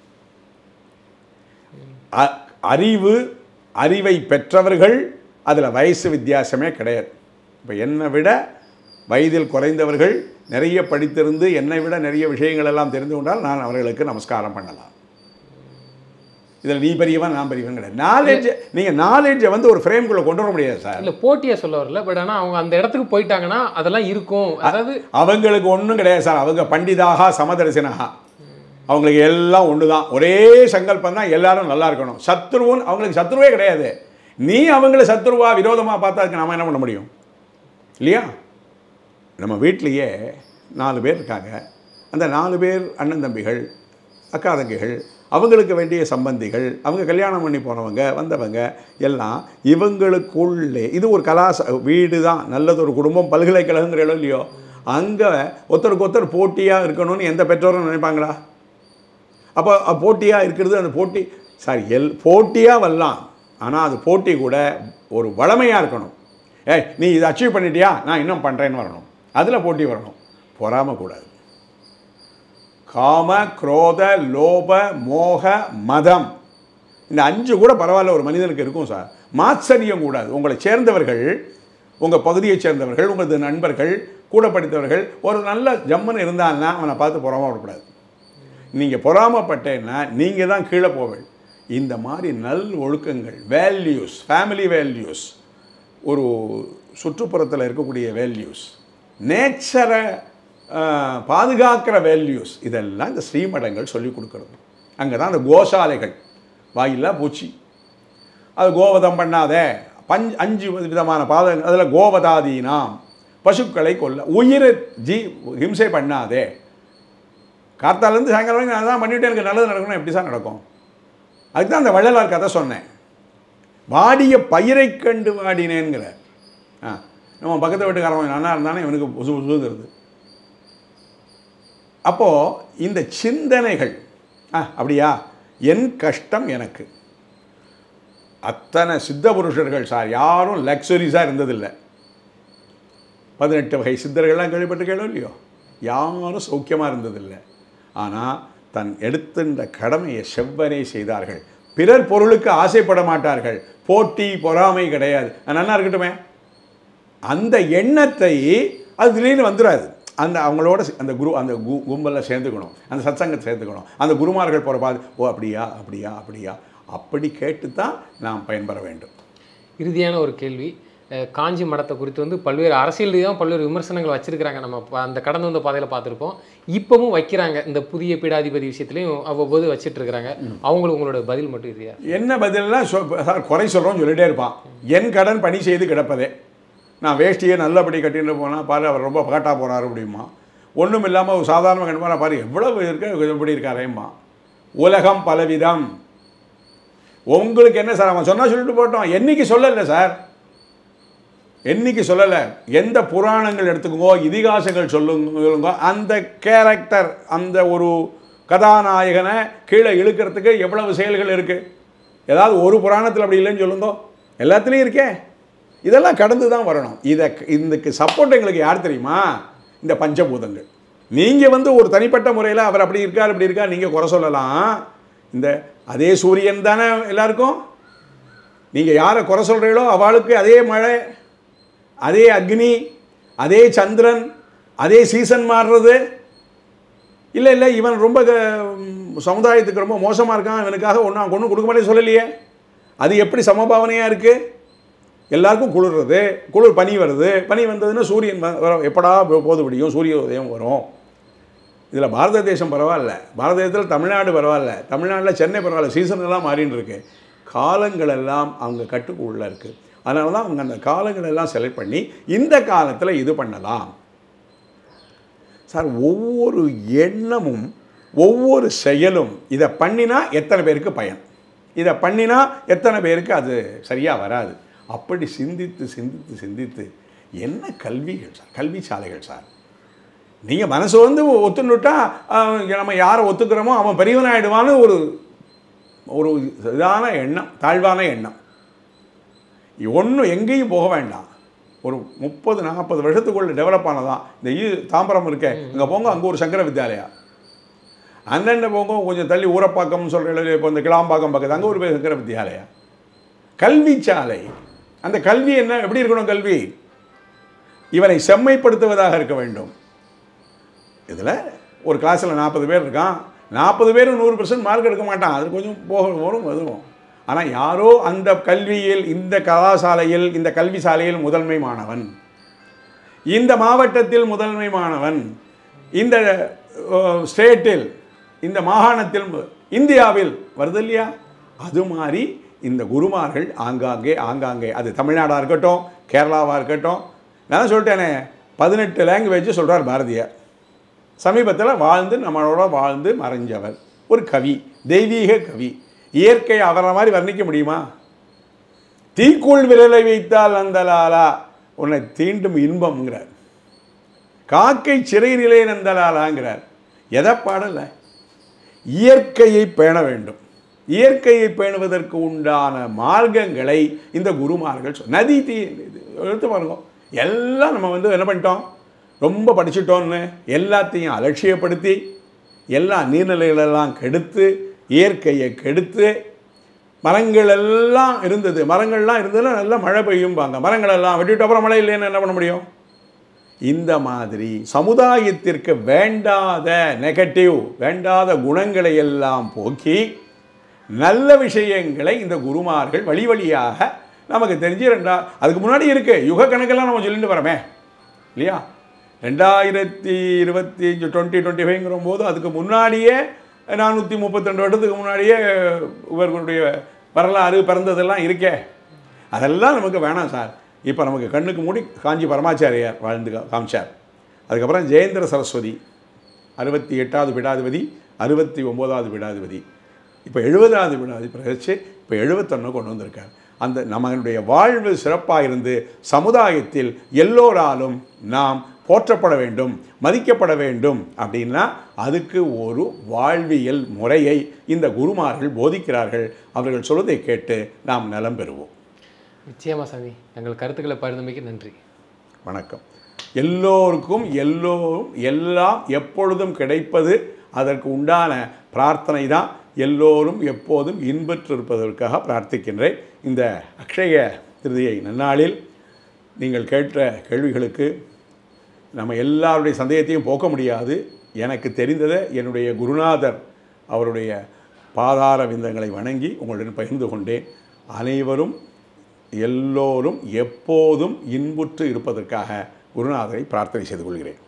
[SPEAKER 1] அறிவை பெற்றவர்கள், அதில் வயசு வித்தியாசமே கிடையாது. இப்போ என்னை விட வயதில் குறைந்தவர்கள் நிறைய படித்திருந்து என்னை விட நிறைய விஷயங்கள் எல்லாம் தெரிந்து கொண்டால் நான் அவர்களுக்கு நமஸ்காரம் பண்ணலாம். இதில் நீ பெரியவன் நான் பெரியவன் கிடையாது. நீங்கள் நாலேஜை வந்து ஒரு ஃப்ரேம்குள்ளே கொண்டு வர முடியாது சார்.
[SPEAKER 2] இல்லை போட்டியாக சொல்ல வரல, பட் ஆனால் அவங்க அந்த இடத்துக்கு போயிட்டாங்கன்னா அதெல்லாம் இருக்கும். அதாவது
[SPEAKER 1] அவங்களுக்கு ஒன்றும் கிடையாது சார். அவங்க பண்டிதாக சமதரிசனகா, அவங்களுக்கு எல்லாம் ஒன்று தான். ஒரே சங்கல்பம் தான், எல்லாரும் நல்லா இருக்கணும். சத்ருவன் அவங்களுக்கு சத்ருவே கிடையாது. நீ அவங்கள சத்ருவா விரோதமாக பார்த்தா அதுக்கு நம்ம என்ன பண்ண முடியும் இல்லையா? நம்ம வீட்லேயே 4 பேர் இருக்காங்க. அந்த 4 பேர் அண்ணன் தம்பிகள், அக்கா தங்கைகள், அவங்களுக்கு வேண்டிய சம்பந்திகள், அவங்க கல்யாணம் பண்ணி போனவங்க வந்தவங்க எல்லாம் இவங்களுக்குள்ளே இது ஒரு வீடு தான். நல்லதொரு குடும்பம், பல்கலைக்கழகங்கிற இடம் இல்லையோ, அங்கே ஒருத்தருக்கு ஒருத்தர் போட்டியாக இருக்கணும்னு எந்த பெற்றோரும் நினைப்பாங்களா? அப்போ போட்டியாக இருக்கிறது, அந்த போட்டி போட்டியாக வரலாம். ஆனால் அது போட்டி கூட ஒரு வளமையாக இருக்கணும். நீ இதை அச்சீவ் பண்ணிட்டியா, நான் இன்னும் பண்ணுறேன்னு வரணும். அதில் போட்டி வரணும், பொறாம கூடாது. காம, குரோத, லோப, மோக, மதம், இந்த 5 கூட பரவாயில்ல ஒரு மனிதனுக்கு இருக்கும் சார். மாத்சரியம் கூடாது. உங்களை சேர்ந்தவர்கள், உங்கள் பகுதியைச் சேர்ந்தவர்கள், உங்களது நண்பர்கள், கூட படித்தவர்கள் ஒரு நல்ல ஜம்மன் இருந்தான்னா அவனை பார்த்து பொறாமப்படக்கூடாது. நீங்கள் பொறாமப்பட்டேன்னா நீங்கள் தான் கீழே போவீங்க. இந்த மாதிரி நல் ஒழுக்கங்கள், வேல்யூஸ், ஃபேமிலி வேல்யூஸ், ஒரு சுற்றுப்புறத்தில் இருக்கக்கூடிய வேல்யூஸ், நேச்சரை பாதுகாக்கிற வேல்யூஸ், இதெல்லாம் இந்த ஸ்ரீமடங்கள் சொல்லிக் கொடுக்குறது. அங்கே தான் அந்த கோசாலைகள், வாயில்லா பூச்சி, அது கோவதம் பண்ணாதே, 5 விதமான பாதங்கள், அதில் கோவதாதீனாம், பசுக்களை கொல்ல, உயிரை ஹிம்சை பண்ணாதே. கார்த்தாலேருந்து சாயங்காலம் வரைக்கும் நான் தான் பண்ணிவிட்டு எனக்கு நல்லது நடக்கணும், எப்படி சார் நடக்கும்? அதுக்கு தான் அந்த வள்ளலார் கதை சொன்னேன். வாடிய பயிரை கண்டு வாடினேங்கிற. நம்ம பக்கத்து வீட்டுக்காரன் நல்லா இருந்தானே இவனுக்கு புசு புசுங்கிறது. அப்போது இந்த சிந்தனைகள், அப்படியா, என் கஷ்டம் எனக்கு. அத்தனை சித்த புருஷர்கள் சார் யாரும் லக்ஸரிஸாக இருந்ததில்லை. 18 வகை சித்தர்கள்லாம் கேள்விப்பட்டிருக்கோ இல்லையோ, யாரும் சௌக்கியமாக இருந்ததில்லை. ஆனால் தன் எடுத்துன்ற கடமையை செவ்வனே செய்தார்கள். பிறர் பொருளுக்கு ஆசைப்பட மாட்டார்கள். போட்டி பொறாமை கிடையாது. நல்லா இருக்கட்டுமே, அந்த எண்ணத்தை அது திடீர்னு வந்துடாது. அவங்களோட அந்த கும்பலில் சேர்ந்துக்கணும், அந்த சத்சங்கத்தை சேர்த்துக்கணும், அந்த குருமார்கள் போகிற பாது, ஓ அப்படியா அப்படியா அப்படியா, அப்படி கேட்டு தான் நாம் பயன்பெற வேண்டும்.
[SPEAKER 2] இறுதியான ஒரு கேள்வி, காஞ்சி மடத்தை குறித்து வந்து பல்வேறு அரசியல் ரீதியாக பல்வேறு விமர்சனங்கள் வச்சுருக்கிறாங்க. நம்ம அந்த கடந்து வந்த பாதையில் பார்த்துருப்போம். இப்போவும் வைக்கிறாங்க. இந்த புதிய பீடாதிபதி விஷயத்துலையும் அவ்வப்போது வச்சுட்டு இருக்கிறாங்க. அவங்களுக்கு உங்களோட பதில் மட்டும் இல்லையா?
[SPEAKER 1] என்ன பதிலாம் சார், குறை சொல்கிறோன்னு சொல்லிகிட்டே இருப்பான். என் கடன் பணி செய்து கிடப்பதே. நான் வேஷ்டியை நல்லபடி கட்டிட்டு போனால் பாரு அவர் ரொம்ப பாட்டாக போகிறாரு அப்படிமா. ஒன்றும் இல்லாமல் ஒரு சாதாரண கண்டுமா பாரு எவ்வளவு இருக்க எப்படி இருக்காரேம்மா. உலகம் பலவிதம். உங்களுக்கு என்ன சார், அவன் சொன்னால் சொல்லிட்டு போட்டோம். என்றைக்கு சொல்லலை சார், என்றைக்கு சொல்லலை. எந்த புராணங்கள் எடுத்துக்கோங்க, இதிகாசங்கள் சொல்லுங்க, அந்த கேரக்டர், அந்த ஒரு கதாநாயகனை கீழே இழுக்கிறதுக்கு எவ்வளவு செயல்கள் இருக்குது. ஏதாவது ஒரு புராணத்தில் அப்படி இல்லைன்னு சொல்லுங்க, எல்லாத்துலேயும் இருக்கே. இதெல்லாம் கடந்து தான் வரணும். இதுக்கு சப்போர்ட் எங்களுக்கு யார் தெரியுமா? இந்த பஞ்சபூதங்கள். நீங்கள் வந்து ஒரு தனிப்பட்ட முறையில் அவர் அப்படி இருக்கார் இப்படி இருக்கார் நீங்கள் குறை சொல்லலாம். இந்த அதே சூரியன் தானே எல்லாருக்கும். நீங்கள் யாரை குறை சொல்கிறீங்களோ அவளுக்கு அதே மழை, அதே அக்னி, அதே சந்திரன், அதே சீசன் மாறுறது. இல்லை இவன் ரொம்ப சமுதாயத்துக்கு ரொம்ப மோசமாக இருக்கான், இவனுக்காக ஒன்றும் கொடுக்க மாட்டேன்னு சொல்லலையே. அது எப்படி சமபாவனையாக இருக்குது? எல்லாருக்கும் குளிர்றது, பனி வருது, பனி வந்ததுன்னா சூரியன் எப்படா போது முடியும், சூரிய உதயம் வரும். இதில் பாரத தேசம் பரவாயில்ல, பாரத தேசத்தில் தமிழ்நாடு பரவாயில்ல, தமிழ்நாட்டில் சென்னை பரவாயில்ல, சீசன் எல்லாம் மாறின்னு இருக்கு. காலங்கள் எல்லாம் அவங்க கட்டுக்குள்ளே இருக்குது. அதனால தான் அவங்க அந்த காலங்களெல்லாம் செலக்ட் பண்ணி இந்த காலத்தில் இது பண்ணலாம் சார். ஒவ்வொரு எண்ணமும் ஒவ்வொரு செயலும் இதை பண்ணினா எத்தனை பேருக்கு பயன், இதை பண்ணினா எத்தனை பேருக்கு அது சரியாக வராது, அப்படி சிந்தித்து சிந்தித்து சிந்தித்து என்ன கல்விகள் சார், கல்வி சாலைகள் சார். நீங்கள் மனசு வந்து ஒத்துணுட்டா நம்ம யாரை ஒத்துக்கிறோமோ அவன் பெரியவனாயிடுவான்னு ஒரு ஒரு இதான எண்ணம், தாழ்வான எண்ணம். ஒன்றும் எங்கேயும் போக வேண்டாம். ஒரு 30-40 வருஷத்துக்குள்ள டெவலப் ஆனதான் இந்த தாம்பரம் இருக்கே, இங்கே போங்க, அங்கே ஒரு சங்கர வித்யாலயா, அந்தண்ட போங்க கொஞ்சம் தள்ளி ஊரப்பாக்கம்னு சொல்கிற இப்போ இந்த கிளாம்பாக்கம் பக்கத்து அங்கே ஒரு சங்கர வித்யாலயா. கல்வி சாலை. அந்த கல்வி என்ன, எப்படி இருக்கணும் கல்வி? இவனை செம்மைப்படுத்துவதாக இருக்க வேண்டும். இதில் ஒரு கிளாஸில் 40 பேர் இருக்கான், 40 பேரும் 100% மார்க் எடுக்க மாட்டான், அது கொஞ்சம் போக வரும் அதுவும். ஆனால் யாரோ அந்த கல்வியில், இந்த கலாசாலையில், இந்த கல்வி சாலையில் முதன்மை மாணவன், இந்த மாவட்டத்தில் முதன்மை மாணவன், இந்த ஸ்டேட்டில், இந்த மாகாணத்தில், இந்தியாவில் வருது இல்லையா? அது மாதிரி இந்த குருமார்கள் ஆங்காங்கே ஆங்காங்கே, அது தமிழ்நாடாக இருக்கட்டும், கேரளாவாக இருக்கட்டும். நான் சொல்லிட்டேனே 18 லாங்குவேஜ் சொல்கிறார் பாரதியார். சமீபத்தில் வாழ்ந்து நம்மளோட வாழ்ந்து மறைஞ்சவர் ஒரு கவி, தெய்வீக கவி. இயற்கை அவரை மாதிரி வர்ணிக்க முடியுமா? தீக்குள் விரலை வைத்தால் நந்தலாலா உன்னை தீண்டும் இன்பம்ங்கிறார். காக்கை சிறையிலே நந்தலாலாங்கிறார். எதை பாடலை? இயற்கையை பேண வேண்டும். இயற்கையை பேணுவதற்கு உண்டான மார்க்கங்களை இந்த குருமார்கள் நதி எடுத்து பாருங்க. எல்லாம் நம்ம வந்து என்ன பண்ணிட்டோம், ரொம்ப படிச்சுட்டோன்னு எல்லாத்தையும் அலட்சியப்படுத்தி எல்லா நீர்நிலைகளெல்லாம் கெடுத்து, இயற்கையை கெடுத்து, மரங்கள்லாம் இருந்ததுன்னா நல்லா மழை பெய்யும்பாங்க, மரங்களெல்லாம் வெட்டிட்டு அப்புறம் மழை இல்லைன்னு என்ன பண்ண முடியும்? இந்த மாதிரி சமுதாயத்திற்கு வேண்டாத நெகட்டிவ், வேண்டாத குணங்களை எல்லாம் போக்கி நல்ல விஷயங்களை இந்த குருமார்கள் வழி வழியாக நமக்கு தெரிஞ்சு அதுக்கு முன்னாடி இருக்குது யுக கணக்கெல்லாம் நம்ம சொல்லிட்டு வரோமே இல்லையா? 2025 2025ங்கிற போது அதுக்கு முன்னாடியே 432 வருடத்துக்கு முன்னாடியே இவர்களுடைய வரலாறு பிறந்ததெல்லாம் இருக்கே. அதெல்லாம் நமக்கு வேணாம் சார். இப்போ நமக்கு கண்ணுக்கு மூடி காஞ்சி பரமாச்சாரியார் வாழ்ந்து காமிச்சார். அதுக்கப்புறம் ஜெயேந்திர சரஸ்வதி 68வது பீடாதிபதி, 69வது பீடாதிபதி, இப்போ 70வது பீடாதிபதி பிரகச்சு, இப்போ 71 கொண்டு வந்திருக்கார். அந்த நம்மளுடைய வாழ்வு சிறப்பாக இருந்து சமுதாயத்தில் எல்லோராலும் நாம் போற்றப்பட வேண்டும், மதிக்கப்பட வேண்டும் அப்படின்னா அதுக்கு ஒரு வாழ்வியல் முறையை இந்த குருமார்கள் போதிக்கிறார்கள். அவர்கள் சொல்வதை கேட்டு நாம் நலம் பெறுவோம்.
[SPEAKER 2] நிச்சயமா சாமி, எங்கள் கருத்துக்களை பகிர்ந்தமைக்கு நன்றி.
[SPEAKER 1] வணக்கம். எல்லோருக்கும் எல்லாம் எப்பொழுதும் கிடைப்பது அதற்கு உண்டான பிரார்த்தனை தான். எல்லோரும் எப்போதும் இன்பற்றிருப்பதற்காக பிரார்த்திக்கின்றேன். இந்த அக்ஷய திருதியை நன்னாளில் நீங்கள் கேட்ட கேள்விகளுக்கு நம்ம எல்லாருடைய சந்தேகத்தையும் போக்க முடியாது. எனக்கு தெரிந்ததை என்னுடைய குருநாதர் அவருடைய பாதார விந்தங்களை வணங்கி உங்களுடன் பகிர்ந்து கொண்டேன். அனைவரும் எல்லோரும் எப்போதும் இன்புற்று இருப்பதற்காக குருநாதரை பிரார்த்தனை செய்து கொள்கிறேன்.